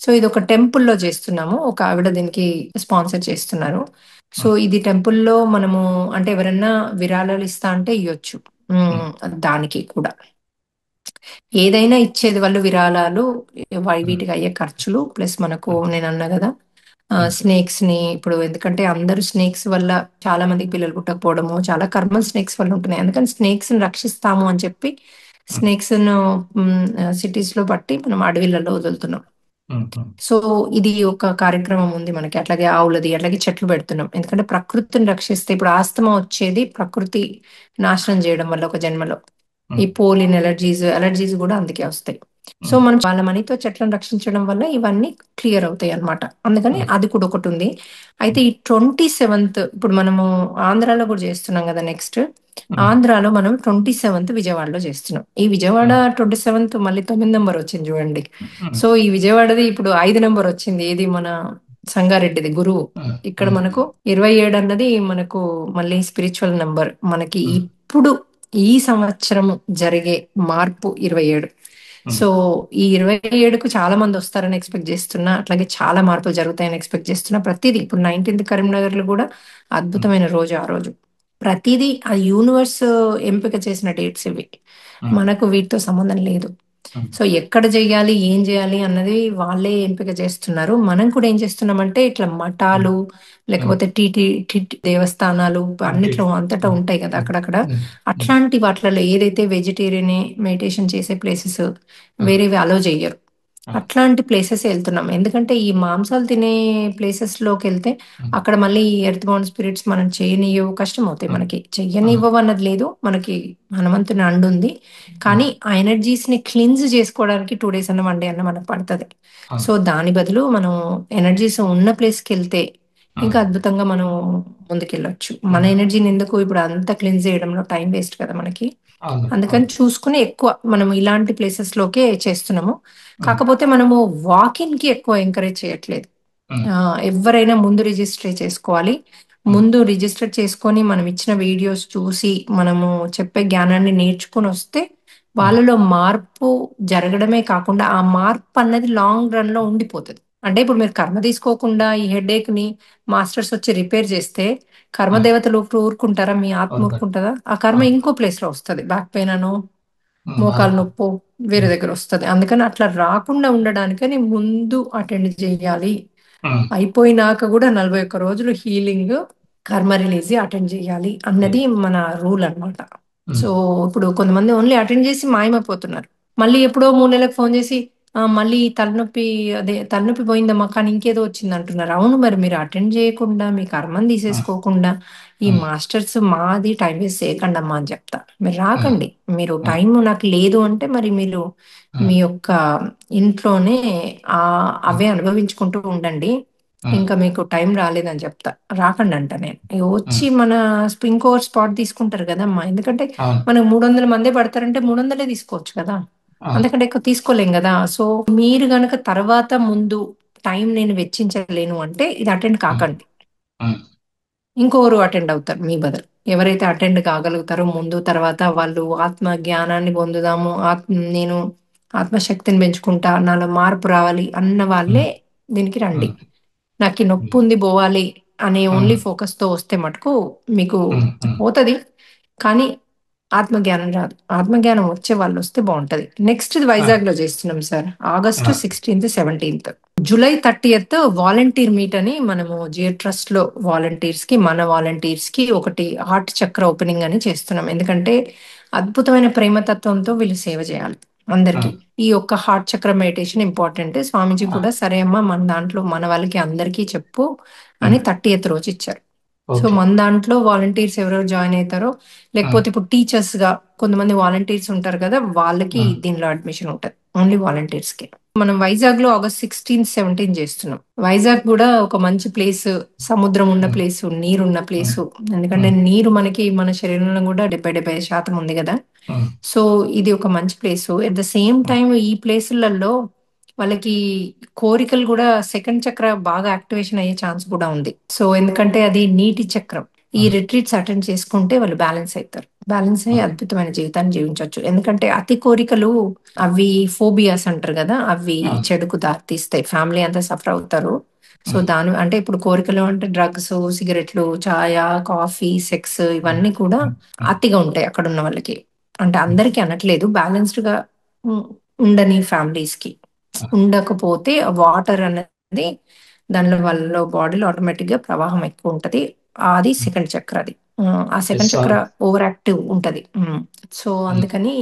సో ఇది ఒక టెంపుల్లో చేస్తున్నాము, ఒక ఆవిడ దీనికి స్పాన్సర్ చేస్తున్నారు. సో ఇది టెంపుల్లో మనము అంటే ఎవరన్నా విరాళాలు ఇస్తా అంటే ఇవ్వచ్చు. దానికి కూడా ఏదైనా ఇచ్చేది వాళ్ళు విరాళాలు, వీటికి అయ్యే ఖర్చులు ప్లస్ మనకు నేను అన్నా కదా స్నేక్స్ ని ఇప్పుడు, ఎందుకంటే అందరూ స్నేక్స్ వల్ల చాలా మందికి పిల్లలు పుట్టకపోవడము, చాలా కర్మల్ స్నేక్స్ వల్ల ఉంటున్నాయి. అందుకని స్నేక్స్ ని రక్షిస్తాము అని చెప్పి స్నేక్స్ సిటీస్ లో బట్టి మనం అడవిలలో వదులుతున్నాం. సో ఇది ఒక కార్యక్రమం ఉంది మనకి. అట్లాగే ఆవులది, అట్లాగే చెట్లు పెడుతున్నాం. ఎందుకంటే ప్రకృతిని రక్షిస్తే, ఇప్పుడు ఆస్తమా వచ్చేది ప్రకృతి నాశనం చేయడం వల్ల ఒక జన్మలో. ఈ పోలిన్ అలర్జీస్ కూడా అందుకే వస్తాయి. సో మనం వాళ్ళ మనీతో చెట్లను రక్షించడం వల్ల ఇవన్నీ క్లియర్ అవుతాయి అన్నమాట. అందుకని అది కూడా ఒకటి ఉంది. అయితే ఈ 27th ఇప్పుడు మనము ఆంధ్రాలో కూడా చేస్తున్నాం కదా. నెక్స్ట్ ఆంధ్రాలో మనం 27th విజయవాడలో చేస్తున్నాం. ఈ విజయవాడ 27th మళ్ళీ 9 నెంబర్ వచ్చింది చూడండి. సో ఈ విజయవాడది ఇప్పుడు 5 నెంబర్ వచ్చింది. ఏది మన సంగారెడ్డిది గురువు. ఇక్కడ మనకు 27 అన్నది మనకు మళ్ళీ స్పిరిచువల్ నెంబర్. మనకి ఇప్పుడు ఈ సంవత్సరం జరిగే మార్పు 27. సో ఈ 27కు చాలా మంది వస్తారని ఎక్స్పెక్ట్ చేస్తున్నా. అట్లాగే చాలా మార్పులు జరుగుతాయని ఎక్స్పెక్ట్ చేస్తున్నా. ప్రతిదీ ఇప్పుడు 19th కరీంనగర్ లో కూడా అద్భుతమైన రోజు ఆ రోజు. ప్రతిదీ ఆ యూనివర్స్ ఎంపిక చేసిన డేట్స్ ఇవి, మనకు వీటితో సంబంధం లేదు. సో ఎక్కడ చేయాలి, ఏం చేయాలి అన్నది వాళ్ళే ఎంపిక చేస్తున్నారు. మనం కూడా ఏం చేస్తున్నామంటే ఇట్లా మఠాలు లేకపోతే టీటీ దేవస్థానాలు అన్నిట్లో అంతటా ఉంటాయి కదా అక్కడక్కడ, అట్లాంటి వాటిలలో ఏదైతే వెజిటేరియన్ మెడిటేషన్ చేసే ప్లేసెస్ వేరేవి అలో చెయ్యరు, అట్లాంటి ప్లేసెస్ వెళ్తున్నాం. ఎందుకంటే ఈ మాంసాలు తినే ప్లేసెస్ లోకి వెళ్తే అక్కడ మళ్ళీ ఎర్త్ బౌండ్ స్పిరిట్స్ మనం చేయనివ్వవు, కష్టం అవుతాయి మనకి. చెయ్యనివ్వవు అన్నది లేదు, మనకి హనుమంతుని అండు ఉంది. కానీ ఆ ఎనర్జీస్ ని క్లీన్స్ చేసుకోవడానికి 2 days అన్న 1 day అన్న మనకు పడుతుంది. సో దాని బదులు మనం ఎనర్జీస్ ఉన్న ప్లేస్కి వెళ్తే ఇంకా అద్భుతంగా మనం ముందుకెళ్ళొచ్చు. మన ఎనర్జీని ఎందుకు ఇప్పుడు అంతా క్లీన్స్ చేయడంలో టైం వేస్ట్ కదా మనకి. అందుకని చూసుకుని ఎక్కువ మనం ఇలాంటి ప్లేసెస్ లోకే చేస్తున్నాము. కాకపోతే మనము వాకిన్ కి ఎక్కువ ఎంకరేజ్ చేయట్లేదు. ఎవరైనా ముందు రిజిస్టర్ చేసుకోవాలి. ముందు రిజిస్టర్ చేసుకొని మనం ఇచ్చిన వీడియోస్ చూసి మనము చెప్పే జ్ఞానాన్ని నేర్చుకుని వస్తే వాళ్ళలో మార్పు జరగడమే కాకుండా ఆ మార్పు అన్నది లాంగ్ రన్ లో ఉండిపోతుంది. అంటే ఇప్పుడు మీరు కర్మ తీసుకోకుండా ఈ హెడేక్ ని మాస్టర్స్ వచ్చి రిపేర్ చేస్తే కర్మదేవతలు ఊరుకుంటారా? మీ ఆత్మ ఊరుకుంటుందా? ఆ కర్మ ఇంకో ప్లేస్ లో వస్తుంది. బ్యాక్ పెయిన్ అనో మోకాలు నొప్పో వేరే దగ్గర వస్తుంది. అందుకని అట్లా రాకుండా ఉండడానికని ముందు అటెండ్ చేయాలి. అయిపోయినాక కూడా 41 రోజులు హీలింగ్ కర్మ రిలీజ్ అటెండ్ చేయాలి అన్నది మన రూల్ అన్నమాట. సో ఇప్పుడు కొంతమంది ఓన్లీ అటెండ్ చేసి మాయమైపోతున్నారు. మళ్ళీ ఎప్పుడో 3 నెలలకు ఫోన్ చేసి మళ్ళీ తలనొప్పి పోయిందమ్మా కానీ ఇంకేదో వచ్చింది అంటున్నారు. అవును, మరి మీరు అటెండ్ చేయకుండా మీ కర్మని తీసేసుకోకుండా ఈ మాస్టర్స్ మాది టైం వేస్ట్ చేయకండి అమ్మా అని చెప్తా. మీరు రాకండి. మీరు టైం నాకు లేదు అంటే మరి మీరు మీ యొక్క ఇంట్లోనే అవే అనుభవించుకుంటూ ఉండండి. ఇంకా మీకు టైం రాలేదని చెప్తా. రాకండి అంట నేను. వచ్చి మన ఇంకో స్పాట్ తీసుకుంటారు కదమ్మా. ఎందుకంటే మనకు 300 మందే పడతారంటే 300 తీసుకోవచ్చు కదా, అందుకంటే ఎక్కువ తీసుకోలేం కదా. సో మీరు గనక తర్వాత ముందు టైం నేను వెచ్చించలేను అంటే ఇది అటెండ్ కాకండి. ఇంకొకరు అటెండ్ అవుతారు మీ బదులు. ఎవరైతే అటెండ్ కాగలుగుతారో ముందు తర్వాత వాళ్ళు ఆత్మ జ్ఞానాన్ని పొందుదాము, నేను ఆత్మశక్తిని పెంచుకుంటా, నాలో మార్పు రావాలి అన్న వాళ్ళే దీనికి రండి. నాకు ఈ నొప్పి ఉంది పోవాలి అనే ఓన్లీ ఫోకస్ తో వస్తే మటుకు మీకు పోతుంది, కానీ ఆత్మజ్ఞానం రాదు. ఆత్మజ్ఞానం వచ్చే వాళ్ళు వస్తే బాగుంటది. నెక్స్ట్ వైజాగ్ లో చేస్తున్నాం sir, August 16th 17th. July 30th volunteer meet అని మనము జియో ట్రస్ట్ లో వాలంటీర్స్ కి, మన వాలంటీర్స్ కి ఒకటి హార్ట్ చక్ర ఓపెనింగ్ అని చేస్తున్నాం. ఎందుకంటే అద్భుతమైన ప్రేమతత్వంతో వీళ్ళు సేవ చేయాలి అందరికి. ఈ ఒక్క హార్ట్ చక్ర మెడిటేషన్ ఇంపార్టెంట్. స్వామీజీ కూడా సరే అమ్మా మన దాంట్లో మన వాళ్ళకి అందరికీ చెప్పు అని 30th రోజు ఇచ్చారు. సో మన దాంట్లో వాలంటీర్స్ ఎవరెవరు జాయిన్ అవుతారో, లేకపోతే ఇప్పుడు టీచర్స్ గా కొంతమంది వాలంటీర్స్ ఉంటారు కదా, వాళ్ళకి దీనిలో అడ్మిషన్ ఉంటుంది, ఓన్లీ వాలంటీర్స్ కి. మనం వైజాగ్ లో August 16th 17th చేస్తున్నాం. వైజాగ్ కూడా ఒక మంచి ప్లేస్, సముద్రం ఉన్న ప్లేస్, నీరున్న ప్లేస్. ఎందుకంటే నీరు మనకి మన శరీరంలో కూడా 70% ఉంది కదా. సో ఇది ఒక మంచి place. At the same time ఈ ప్లేసులలో వాళ్ళకి కోరికలు కూడా సెకండ్ చక్ర బాగా యాక్టివేషన్ అయ్యే ఛాన్స్ కూడా ఉంది. సో ఎందుకంటే అది నీటి చక్రం. ఈ రిట్రీట్స్ అటెండ్ చేసుకుంటే వాళ్ళు బ్యాలెన్స్ అవుతారు. బ్యాలెన్స్ అయ్యి అద్భుతమైన జీవితాన్ని జీవించవచ్చు. ఎందుకంటే అతి కోరికలు అవి ఫోబియాస్ అంటారు కదా, అవి చెడుకు దారితీస్తాయి. ఫ్యామిలీ అంతా సఫర్ అవుతారు. సో దాని అంటే ఇప్పుడు కోరికలు అంటే డ్రగ్స్, సిగరెట్లు, ఛాయ, కాఫీ, సెక్స్ ఇవన్నీ కూడా అతిగా ఉంటాయి అక్కడ ఉన్న వాళ్ళకి. అంటే అందరికీ అనట్లేదు, బ్యాలెన్స్డ్ గా ఉ- ఉండని ఫ్యామిలీస్ కి. ఉండకపోతే వాటర్ అనేది దానిలో వాళ్ళ బాడీలో ఆటోమేటిక్ గా ప్రవాహం ఎక్కువ ఉంటది. అది సెకండ్ చక్ర. అది ఆ సెకండ్ చక్ర ఓవర్ యాక్టివ్ ఉంటది. సో అందుకని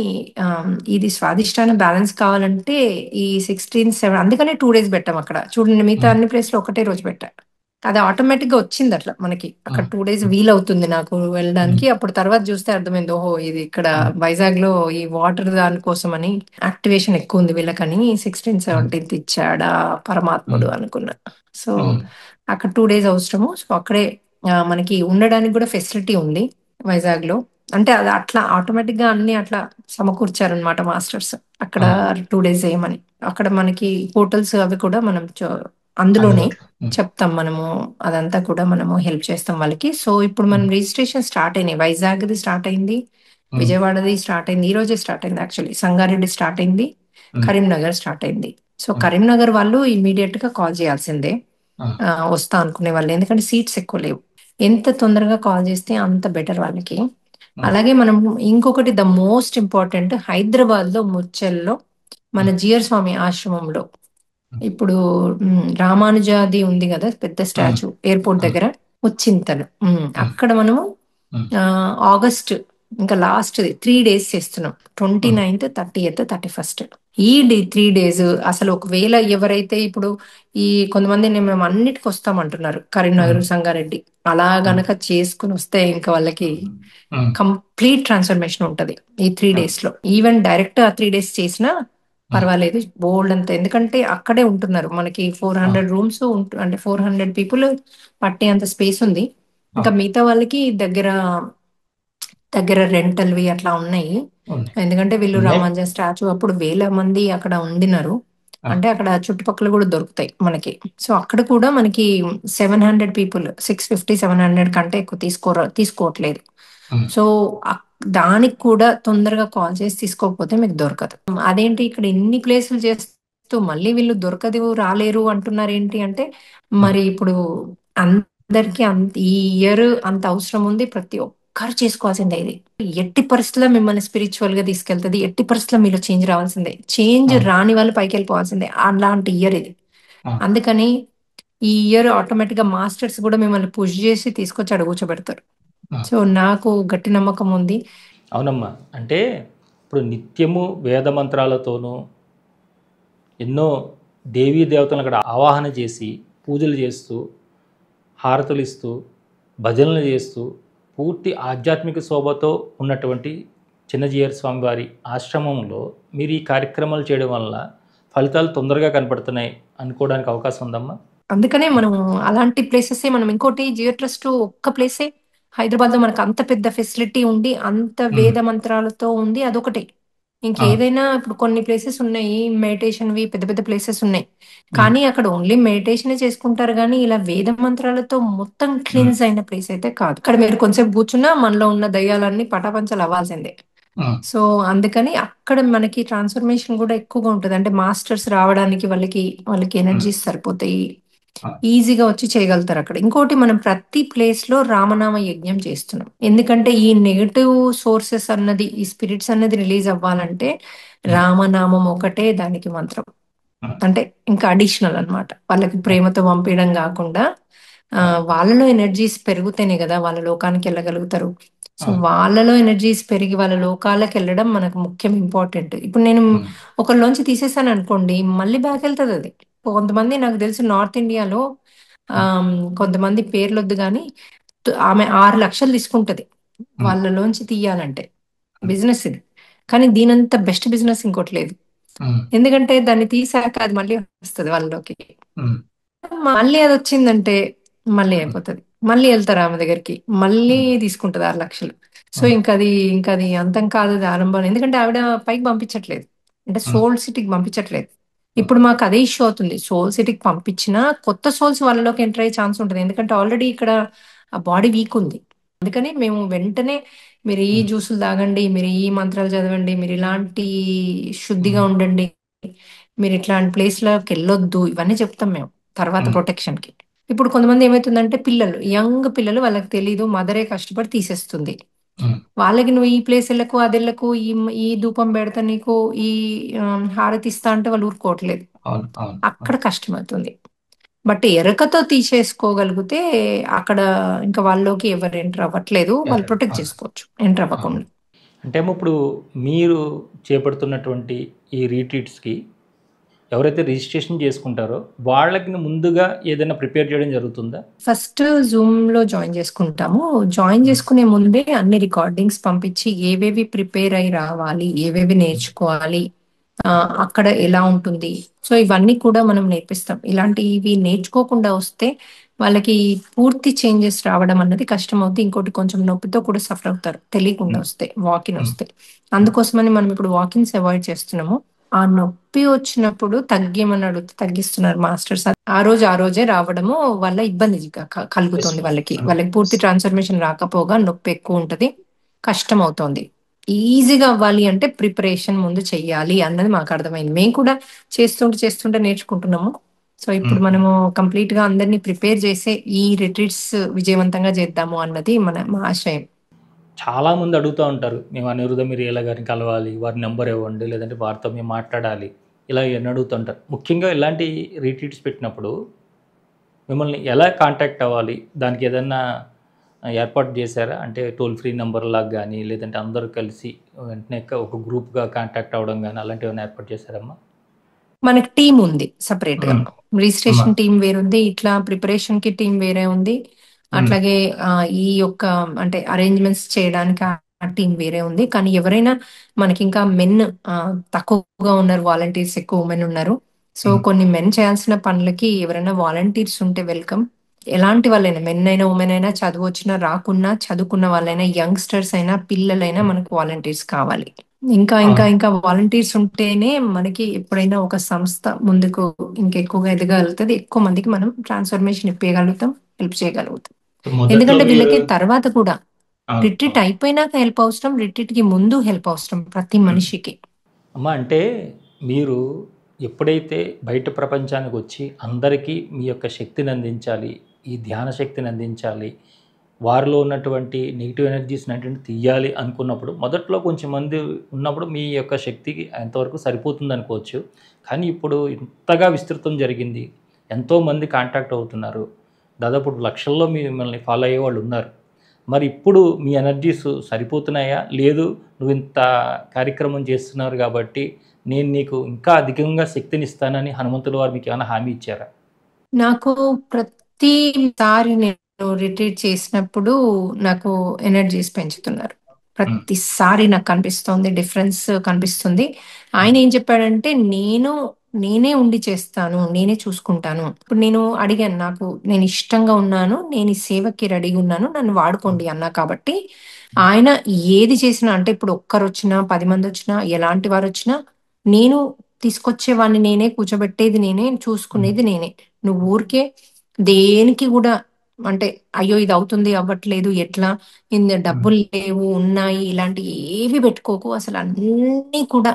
ఇది స్వాదిష్టాన బ్యాలెన్స్ కావాలంటే ఈ 16, 7 అందుకనే 2 days పెట్టాం అక్కడ. చూడండి, మిగతా అన్ని ప్లేస్ లో ఒకటే రోజు పెట్టా. అది ఆటోమేటిక్ గా వచ్చింది అట్లా మనకి. అక్కడ 2 days వీలవుతుంది నాకు వెళ్ళడానికి. అప్పుడు తర్వాత చూస్తే అర్థమైంది, ఓహో ఇది ఇక్కడ వైజాగ్ లో ఈ వాటర్ దానికోసం అని యాక్టివేషన్ ఎక్కువ ఉంది వీళ్ళకని 16, 17 ఇచ్చాడా పరమాత్ముడు అనుకున్నా. సో అక్కడ 2 days అవసరము. సో అక్కడే మనకి ఉండడానికి కూడా ఫెసిలిటీ ఉంది వైజాగ్ లో. అంటే అది అట్లా ఆటోమేటిక్ గా అన్ని అట్లా సమకూర్చారనమాట మాస్టర్స్ అక్కడ 2 days ఏమని. అక్కడ మనకి హోటల్స్ అవి కూడా మనం అందులోనే చెప్తాం మనము. అదంతా కూడా మనము హెల్ప్ చేస్తాం వాళ్ళకి. సో ఇప్పుడు మనం రిజిస్ట్రేషన్ స్టార్ట్ అయినాయి. వైజాగ్ది స్టార్ట్ అయింది, విజయవాడది స్టార్ట్ అయింది, ఈ రోజే స్టార్ట్ అయింది యాక్చువల్లీ. సంగారెడ్డి స్టార్ట్ అయింది, కరీంనగర్ స్టార్ట్ అయింది. సో కరీంనగర్ వాళ్ళు ఇమీడియట్ గా కాల్ చేయాల్సిందే వస్తా అనుకునే వాళ్ళు, ఎందుకంటే సీట్స్ ఎక్కువ లేవు. ఎంత తొందరగా కాల్ చేస్తే అంత బెటర్ వాళ్ళకి. అలాగే మనం ఇంకొకటి ద మోస్ట్ ఇంపార్టెంట్, హైదరాబాద్ లో ముచ్చెల్లో మన జియర్ స్వామి ఆశ్రమంలో ఇప్పుడు రామానుజాది ఉంది కదా పెద్ద స్టాచ్యూ ఎయిర్పోర్ట్ దగ్గర, ముచ్చింతలు. అక్కడ మనము ఆగస్ట్ ఇంకా లాస్ట్ 3 days చేస్తున్నాం. 29th, 30th, 31st. ఈ 3 days అసలు ఒకవేళ ఎవరైతే ఇప్పుడు ఈ కొంతమంది మేము అన్నిటికి వస్తామంటున్నారు, కరీంనగర్, సంగారెడ్డి, అలా గనక చేసుకుని వస్తే ఇంకా వాళ్ళకి కంప్లీట్ ట్రాన్స్ఫర్మేషన్ ఉంటది ఈ 3 days లో. ఈవెన్ డైరెక్ట్ ఆ 3 days చేసినా పర్వాలేదు, బోల్డ్ అంత. ఎందుకంటే అక్కడే ఉంటున్నారు మనకి 400 రూమ్స్, అంటే 400 people పట్టే అంత స్పేస్ ఉంది. ఇంకా మిగతా వాళ్ళకి దగ్గర దగ్గర రెంటల్వి అట్లా ఉన్నాయి. ఎందుకంటే వీళ్ళు రామాంజ స్టాచ్యూ అప్పుడు వేల మంది అక్కడ ఉండినారు. అంటే అక్కడ చుట్టుపక్కల కూడా దొరుకుతాయి మనకి. సో అక్కడ కూడా మనకి 700 people, 650, 700 కంటే ఎక్కువ తీసుకోవట్లేదు. సో దానికి కూడా తొందరగా కాల్ చేసి తీసుకోకపోతే మీకు దొరకదు. అదేంటి ఇక్కడ ఇన్ని ప్లేసులు చేస్తూ మళ్ళీ వీళ్ళు దొరకదు, రాలేరు అంటున్నారు ఏంటి అంటే, మరి ఇప్పుడు అందరికి ఈ ఇయర్ అంత అవసరం ఉంది, ప్రతి ఒక్కరు చేసుకోవాల్సిందే. ఇది ఎట్టి పరిస్థితుల్లో మిమ్మల్ని స్పిరిచువల్ గా తీసుకెళ్తుంది. ఎట్టి పరిస్థితుల్లో మీలో చేంజ్ రావాల్సిందే. చేంజ్ రాని వాళ్ళు పైకి వెళ్ళిపోవాల్సిందే. అలాంటి ఇయర్ ఇది. అందుకని ఈ ఇయర్ ఆటోమేటిక్ గా మాస్టర్స్ కూడా మిమ్మల్ని పుష్ చేసి తీసుకొచ్చి అక్కడ కూర్చోబెడతారు. సో నాకు గట్టి నమ్మకం ఉంది. అవునమ్మా. అంటే ఇప్పుడు నిత్యము వేద మంత్రాలతోనూ ఎన్నో దేవీ దేవతలను అక్కడ ఆవాహన చేసి పూజలు చేస్తూ, హారతులు ఇస్తూ, భజనలు చేస్తూ, పూర్తి ఆధ్యాత్మిక శోభతో ఉన్నటువంటి చిన్నజీయర్ స్వామి వారి ఆశ్రమంలో మీరు ఈ కార్యక్రమాలు చేయడం వల్ల ఫలితాలు తొందరగా కనపడుతున్నాయి అనుకోవడానికి అవకాశం ఉందమ్మా. అందుకనే మనం అలాంటి ప్లేసెస్ మనం ఇంకోటి జియో ట్రస్ట్ ఒక్క ప్లేసే హైదరాబాద్ లో మనకు అంత పెద్ద ఫెసిలిటీ ఉండి అంత వేద మంత్రాలతో ఉంది, అదొకటే. ఇంకేదైనా ఇప్పుడు కొన్ని ప్లేసెస్ ఉన్నాయి మెడిటేషన్ వి, పెద్ద పెద్ద ప్లేసెస్ ఉన్నాయి, కానీ అక్కడ ఓన్లీ మెడిటేషన్ చేసుకుంటారు. కానీ ఇలా వేద మంత్రాలతో మొత్తం క్లీన్స్ అయిన ప్లేస్ అయితే కాదు. ఇక్కడ మీరు కొంచెం కూర్చున్నా మనలో ఉన్న దయ్యాలన్నీ పటాపంచలు అవ్వాల్సిందే. సో అందుకని అక్కడ మనకి ట్రాన్స్ఫర్మేషన్ కూడా ఎక్కువగా ఉంటుంది. అంటే మాస్టర్స్ రావడానికి వాళ్ళకి ఎనర్జీస్ సరిపోతాయి, ఈజీగా వచ్చి చేయగలుగుతారు అక్కడ. ఇంకోటి, మనం ప్రతి ప్లేస్ లో రామనామ యజ్ఞం చేస్తున్నాం. ఎందుకంటే ఈ నెగటివ్ సోర్సెస్ అన్నది, ఈ స్పిరిట్స్ అన్నది రిలీజ్ అవ్వాలంటే రామనామం ఒకటే దానికి మంత్రం. అంటే ఇంకా అడిషనల్ అన్నమాట. వాళ్ళకి ప్రేమతో పంపించడం కాకుండా వాళ్ళలో ఎనర్జీస్ పెరుగుతేనే కదా వాళ్ళ లోకానికి వెళ్ళగలుగుతారు. సో వాళ్ళలో ఎనర్జీస్ పెరిగి వాళ్ళ లోకాలకు వెళ్ళడం మనకు ముఖ్యం, ఇంపార్టెంట్. ఇప్పుడు నేను ఒకళ్ళలోంచి తీసేసాను అనుకోండి, మళ్ళీ బ్యాక్ వెళ్తుంది అది. కొంతమంది నాకు తెలిసి నార్త్ ఇండియాలో కొంతమంది పేర్లొద్దు కానీ ఆమె 6 లక్షలు తీసుకుంటది వాళ్ళలోంచి తీయాలంటే. బిజినెస్ ఇది, కానీ దీనంత బెస్ట్ బిజినెస్ ఇంకోటి లేదు. ఎందుకంటే దాన్ని తీసాక అది మళ్ళీ వస్తుంది వాళ్ళలోకి. మళ్ళీ అది వచ్చిందంటే మళ్ళీ అయిపోతుంది, మళ్ళీ వెళ్తారు ఆమె దగ్గరికి, మళ్ళీ తీసుకుంటది 6 లక్షలు. సో ఇంకది అంతం కాదు, అది ఆరంభం. ఎందుకంటే ఆవిడ పైకి పంపించట్లేదు, అంటే సోల్ సిటీకి పంపించట్లేదు. ఇప్పుడు మాకు అదే ఇష్యూ అవుతుంది. సోల్ సిటీకి పంపించినా కొత్త సోల్స్ వాళ్ళలోకి ఎంటర్ అయ్యే ఛాన్స్ ఉంటుంది. ఎందుకంటే ఆల్రెడీ ఇక్కడ ఆ బాడీ వీక్ ఉంది. అందుకని మేము వెంటనే మీరు ఈ జ్యూసులు తాగండి, మీరు ఈ మంత్రాలు చదవండి, మీరు ఇలాంటి శుద్ధిగా ఉండండి, మీరు ఇట్లాంటి ప్లేస్లోకి వెళ్ళొద్దు, ఇవన్నీ చెప్తాం మేము తర్వాత ప్రొటెక్షన్కి. ఇప్పుడు కొంతమంది ఏమవుతుందంటే పిల్లలు, యంగ్ పిల్లలు, వాళ్ళకి తెలీదు, మదరే కష్టపడి తీసేస్తుంది. వాళ్ళకి నువ్వు ఈ ప్లేస్ వెళ్ళకు, అది వెళ్ళకు, ఈ ధూపం పెడతా నీకు, ఈ హారతి ఇస్తా అంటే వాళ్ళు ఊరుకోవట్లేదు. అక్కడ కష్టమవుతుంది. బట్ ఎరకతో తీసేసుకోగలిగితే అక్కడ ఇంకా వాళ్ళలోకి ఎవరు ఎంటర్ అవ్వట్లేదు, వాళ్ళు ప్రొటెక్ట్ చేసుకోవచ్చు ఎంటర్ అవ్వకుండా. అంటే ఇప్పుడు మీరు చేపడుతున్నటువంటి ఈ రీట్రీట్స్కి ఎవరైతే రిజిస్ట్రేషన్ చేసుకుంటారో వాళ్ళకి ముందుగా ఏదైనా ప్రిపేర్ చేయడం జరుగుతుందా? ఫస్ట్ జూమ్లో జాయిన్ చేసుకుంటాము. జాయిన్ చేసుకునే ముందే అన్ని రికార్డింగ్స్ పంపించి ఏవేవి ప్రిపేర్ అయి రావాలి, ఏవేవి నేర్చుకోవాలి, అక్కడ ఎలా ఉంటుంది, సో ఇవన్నీ కూడా మనం నేర్పిస్తాం. ఇలాంటివి నేర్చుకోకుండా వస్తే వాళ్ళకి పూర్తి చేంజెస్ రావడం అన్నది కష్టం అవుతుంది. ఇంకోటి కొంచెం నొప్పితో కూడా సఫర్ అవుతారు తెలియకుండా వస్తే, వాకిన్ వస్తే. అందుకోసమని మనం ఇప్పుడు వాకిన్స్ అవాయిడ్ చేస్తున్నాము. ఆ నొప్పి వచ్చినప్పుడు తగ్గేమని అడిగితే తగ్గిస్తున్నారు మాస్టర్స్. ఆ రోజే రావడము వల్ల ఇబ్బంది కలుగుతుంది వాళ్ళకి పూర్తి ట్రాన్స్ఫర్మేషన్ రాకపోగా నొప్పి ఎక్కువ ఉంటది, కష్టం అవుతోంది. ఈజీగా అవ్వాలి అంటే ప్రిపరేషన్ ముందు చెయ్యాలి అన్నది మాకు అర్థమైంది. మేము కూడా చేస్తుంటే నేర్చుకుంటున్నాము. సో ఇప్పుడు మనము కంప్లీట్ గా అందరినీ ప్రిపేర్ చేసే ఈ రిట్రీట్స్ విజయవంతంగా చేద్దాము అన్నది మా ఆశయం. చాలామంది అడుగుతూ ఉంటారు, మేము అనిరుద్ధ మీరియల గారిని కలవాలి, వారి నెంబర్ ఇవ్వండి, లేదంటే వారితో మేము మాట్లాడాలి, ఇలా ఎన్ని అడుగుతుంటారు. ముఖ్యంగా ఇలాంటి రీట్రీట్స్ పెట్టినప్పుడు మిమ్మల్ని ఎలా కాంటాక్ట్ అవ్వాలి, దానికి ఏదన్నా ఏర్పాటు చేశారా? అంటే టోల్ ఫ్రీ నెంబర్ లాగా కానీ, లేదంటే అందరూ కలిసి వెంటనే ఒక గ్రూప్గా కాంటాక్ట్ అవ్వడం కానీ అలాంటివి ఏమైనా ఏర్పాటు చేశారమ్మా? మనకి టీం ఉంది సపరేట్ గా. రిజిస్ట్రేషన్ టీం వేరుంది, ఇట్లా ప్రిపరేషన్ కి టీం వేరే ఉంది, అట్లాగే ఈ యొక్క అంటే అరేంజ్మెంట్స్ చేయడానికి ఆ టీం వేరే ఉంది. కానీ ఎవరైనా మనకి ఇంకా మెన్ తక్కువగా ఉన్నారు, వాలంటీర్స్ ఎక్కువ ఉమెన్ ఉన్నారు. సో కొన్ని మెన్ చేయాల్సిన పనులకి ఎవరైనా వాలంటీర్స్ ఉంటే వెల్కమ్. ఎలాంటి వాళ్ళైనా, మెన్ అయినా ఉమెన్ అయినా, చదువు వచ్చినా రాకున్నా, చదువుకున్న వాళ్ళైనా, యంగ్స్టర్స్ అయినా, పిల్లలైనా మనకు వాలంటీర్స్ కావాలి. ఇంకా ఇంకా ఇంకా వాలంటీర్స్ ఉంటేనే మనకి ఎప్పుడైనా ఒక సంస్థ ముందుకు ఇంకెక్కువగా ఎదగలుగుతుంది, ఎక్కువ మందికి మనం ట్రాన్స్ఫర్మేషన్ ఇప్పగలుగుతాం, హెల్ప్ చేయగలుగుతాం. ఎందుకంటే వీళ్ళకి తర్వాత కూడా రిట్రీట్ అయిపోయినాక హెల్ప్ అవసరం, రిట్రీట్ కి ముందు హెల్ప్ అవసరం ప్రతి మనిషికి. అమ్మ, అంటే మీరు ఎప్పుడైతే బయట ప్రపంచానికి వచ్చి అందరికీ మీ యొక్క శక్తిని అందించాలి, ఈ ధ్యాన శక్తిని అందించాలి, వారిలో ఉన్నటువంటి నెగిటివ్ ఎనర్జీస్ని అంటే తీయాలి అనుకున్నప్పుడు మొదట్లో కొంచెం మంది ఉన్నప్పుడు మీ యొక్క శక్తికి ఎంతవరకు సరిపోతుంది అనుకోవచ్చు. కానీ ఇప్పుడు ఇంతగా విస్తృతం జరిగింది, ఎంతోమంది కాంటాక్ట్ అవుతున్నారు, దాదాపు లక్షల్లో మిమ్మల్ని ఫాలో అయ్యే వాళ్ళు ఉన్నారు. మరి ఇప్పుడు మీ ఎనర్జీస్ సరిపోతున్నాయా? లేదు నువ్వు ఇంత కార్యక్రమం చేస్తున్నారు కాబట్టి నేను నీకు ఇంకా అధికంగా శక్తిని ఇస్తానని హనుమంతుల వారు మీకు ఏమైనా హామీ ఇచ్చారా? నాకు ప్రతిసారి నేను రిట్రీట్ చేసినప్పుడు నాకు ఎనర్జీస్ పెంచుతున్నారు. ప్రతిసారి నాకు కనిపిస్తుంది, డిఫరెన్స్ కనిపిస్తుంది. ఆయన ఏం చెప్పాడంటే నేనే ఉండి చేస్తాను, నేనే చూసుకుంటాను. ఇప్పుడు నేను అడిగాను, నేను ఇష్టంగా ఉన్నాను, నేను ఈ సేవకి రెడీగా ఉన్నాను, నన్ను వాడుకోండి అన్నా. కాబట్టి ఆయన ఏది చేసినా, అంటే ఇప్పుడు ఒక్కరు వచ్చినా 10 మంది వచ్చినా ఎలాంటి వారు వచ్చినా నేను తీసుకొచ్చేవాడిని నేనే, కూర్చోబెట్టేది నేనే, చూసుకునేది నేనే. నువ్వు ఊరికే దేనికి కూడా అంటే అయ్యో ఇది అవుతుంది అవ్వట్లేదు, ఎట్లా ఇంత డబ్బులు లేవు ఉన్నాయి, ఇలాంటి ఏవి పెట్టుకోకు. అసలు అన్నీ కూడా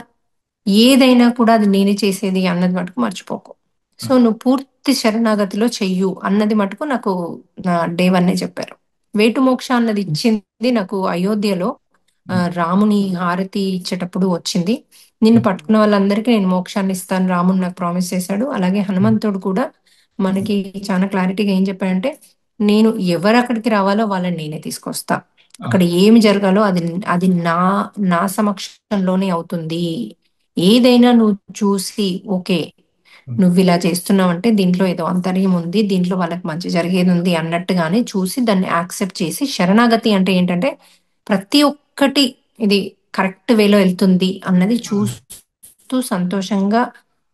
ఏదైనా కూడా అది నేనే చేసేది అన్నది మటుకు మర్చిపోకు. సో నువ్వు పూర్తి శరణాగతిలో చెయ్యు అన్నది మటుకు నాకు డే 1 చెప్పారు. వేటు మోక్ష అన్నది ఇచ్చింది నాకు అయోధ్యలో రాముని హారతి ఇచ్చేటప్పుడు వచ్చింది. నిన్ను పట్టుకున్న వాళ్ళందరికీ నేను మోక్షాన్ని ఇస్తాను రాముడు నాకు ప్రామిస్ చేశాడు. అలాగే హనుమంతుడు కూడా మనకి చాలా క్లారిటీగా ఏం చెప్పాడంటే, నేను ఎవరు అక్కడికి రావాలో వాళ్ళని నేనే తీసుకొస్తా, అక్కడ ఏమి జరగాలో అది అది నా సమక్షంలోనే అవుతుంది. ఏదైనా నువ్వు చూసి ఓకే నువ్వు ఇలా చేస్తున్నావు అంటే దీంట్లో ఏదో అంతర్యం ఉంది, దీంట్లో వాళ్ళకి మంచి జరిగేది ఉంది అన్నట్టుగానే చూసి దాన్ని యాక్సెప్ట్ చేసి, శరణాగతి అంటే ఏంటంటే ప్రతి ఒక్కటి ఇది కరెక్ట్ వేలో వెళ్తుంది అన్నది చూస్తూ సంతోషంగా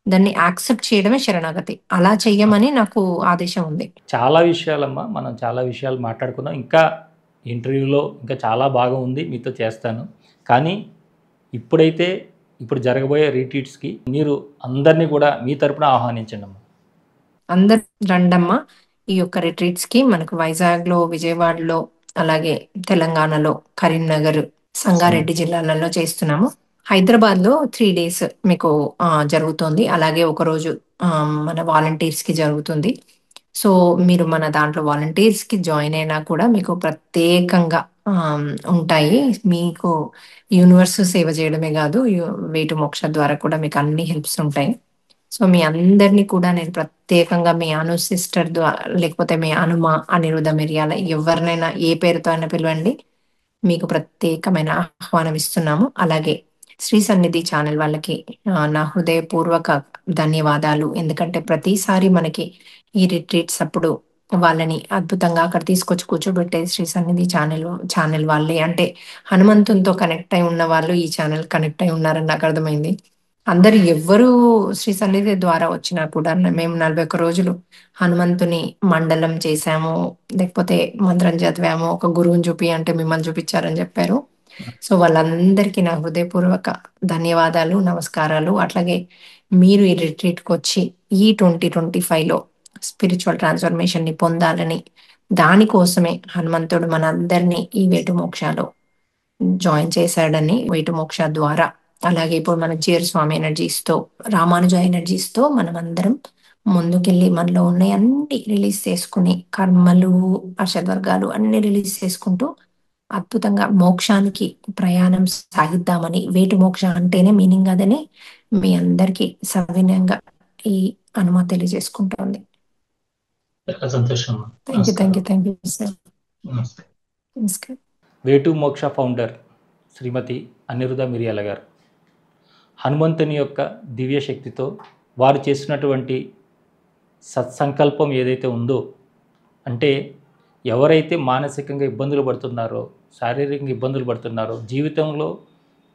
దాన్ని యాక్సెప్ట్ చేయడమే శరణాగతి. అలా చెయ్యమని నాకు ఆదేశం ఉంది. చాలా విషయాలమ్మా, మనం చాలా విషయాలు మాట్లాడుకున్నాం. ఇంకా ఇంటర్వ్యూలో ఇంకా చాలా బాగా ఉంది, మీతో చేస్తాను. కానీ ఇప్పుడైతే ఇప్పుడు జరగబోయే రీట్రీట్స్కి మీరు అందరినీ కూడా మీ తరపున ఆహ్వానించండి అమ్మా. అందరు రండమ్మా ఈ యొక్క రిట్రీట్స్కి. మనకు వైజాగ్లో, విజయవాడలో, అలాగే తెలంగాణలో, కరీంనగర్, సంగారెడ్డి జిల్లాలలో చేస్తున్నాము. హైదరాబాద్లో 3 days మీకు జరుగుతుంది. అలాగే ఒకరోజు మన వాలంటీర్స్కి జరుగుతుంది. సో మీరు మన దాంట్లో వాలంటీర్స్కి జాయిన్ అయినా కూడా మీకు ప్రత్యేకంగా ఉంటాయి. మీకు యూనివర్స్ సేవ చేయడమే కాదు, వేటు మోక్ష ద్వారా కూడా మీకు అన్ని హెల్ప్స్ ఉంటాయి. సో మీ అందరినీ కూడా నేను ప్రత్యేకంగా మీ అను సిస్టర్ ద్వారా, లేకపోతే మీ అనుమ, అనిరుద్ధ, మిరియాల, ఎవరినైనా ఏ పేరుతో అయినా పిలవండి, మీకు ప్రత్యేకమైన ఆహ్వానం ఇస్తున్నాము. అలాగే శ్రీ సన్నిధి ఛానల్ వాళ్ళకి నా హృదయపూర్వక ధన్యవాదాలు. ఎందుకంటే ప్రతిసారి మనకి ఈ రిట్రీట్స్ అప్పుడు వాళ్ళని అద్భుతంగా అక్కడ తీసుకొచ్చి కూర్చోబెట్టే శ్రీ సన్నిధి ఛానల్ వాళ్ళే. అంటే హనుమంతునితో కనెక్ట్ అయి ఉన్న వాళ్ళు ఈ ఛానల్ కనెక్ట్ అయి ఉన్నారని నాకు అర్థమైంది. అందరు ఎవ్వరు శ్రీ సన్నిధి ద్వారా వచ్చినా కూడా మేము 41 రోజులు హనుమంతుని మండలం చేశాము, లేకపోతే మంత్రం చదివాము, ఒక గురువుని చూపి అంటే మిమ్మల్ని చూపించారని చెప్పారు. సో వాళ్ళందరికీ నా హృదయపూర్వక ధన్యవాదాలు, నమస్కారాలు. అట్లాగే మీరు ఈ రిట్రీట్కి వచ్చి ఈ 2025లో స్పిరిచువల్ ట్రాన్స్ఫర్మేషన్ని పొందాలని, దానికోసమే హనుమంతుడు మనందరినీ ఈ వేటు మోక్షాలో జాయిన్ చేశాడని, వేటు మోక్ష ద్వారా. అలాగే ఇప్పుడు మన జీర్ స్వామి ఎనర్జీస్తో, రామానుజ ఎనర్జీస్తో మనం అందరం ముందుకెళ్ళి మనలో ఉన్నాయి అన్ని రిలీజ్ చేసుకుని, కర్మలు, అషద్వర్గాలు అన్ని రిలీజ్ చేసుకుంటూ అద్భుతంగా మోక్షానికి ప్రయాణం సాగిద్దామని, వేటు మోక్ష అంటేనే మీనింగ్ అదని మీ అందరికీ సవినయంగా ఈ అనుమతి తెలియజేసుకుంటోంది. చాలా సంతోషం అమ్మా. Thank you sir. నమస్తే. నమస్కారం. వేటు మోక్ష ఫౌండర్ శ్రీమతి అనిరుద్ధ మిరియాల గారు హనుమంతుని యొక్క దివ్య శక్తితో వారు చేసినటువంటి సత్సంకల్పం ఏదైతే ఉందో, అంటే ఎవరైతే మానసికంగా ఇబ్బందులు పడుతున్నారో, శారీరకంగా ఇబ్బందులు పడుతున్నారో, జీవితంలో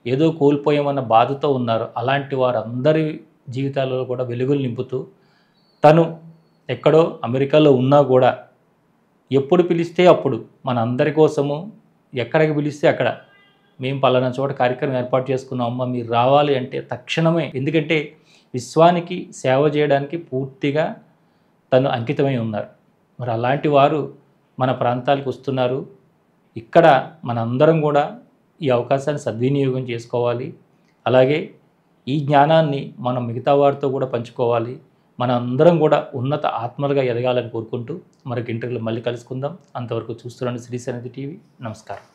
ఏదో కోల్పోయామన్న బాధతో ఉన్నారో, అలాంటి వారందరి జీవితాలలో కూడా వెలుగులు నింపుతూ, తను ఎక్కడో అమెరికాలో ఉన్నా కూడా ఎప్పుడు పిలిస్తే అప్పుడు మన అందరి కోసము ఎక్కడికి పిలిస్తే అక్కడ, మేము పలానా చోట కార్యక్రమం ఏర్పాటు చేసుకున్నాం అమ్మ మీరు రావాలి అంటే తక్షణమే. ఎందుకంటే విశ్వానికి సేవ చేయడానికి పూర్తిగా తను అంకితమై ఉన్నారు. మరి అలాంటి వారు మన ప్రాంతాలకు వస్తున్నారు. ఇక్కడ మనందరం కూడా ఈ అవకాశాన్ని సద్వినియోగం చేసుకోవాలి. అలాగే ఈ జ్ఞానాన్ని మనం మిగతా వారితో కూడా పంచుకోవాలి. మన అందరం కూడా ఉన్నత ఆత్మలుగా ఎదగాలని కోరుకుంటూ మరొక ఇంటర్వ్యూలో మళ్ళీ కలుసుకుందాం. అంతవరకు చూస్తున్నాను శ్రీ సన్నిధి టీవీ. నమస్కారం.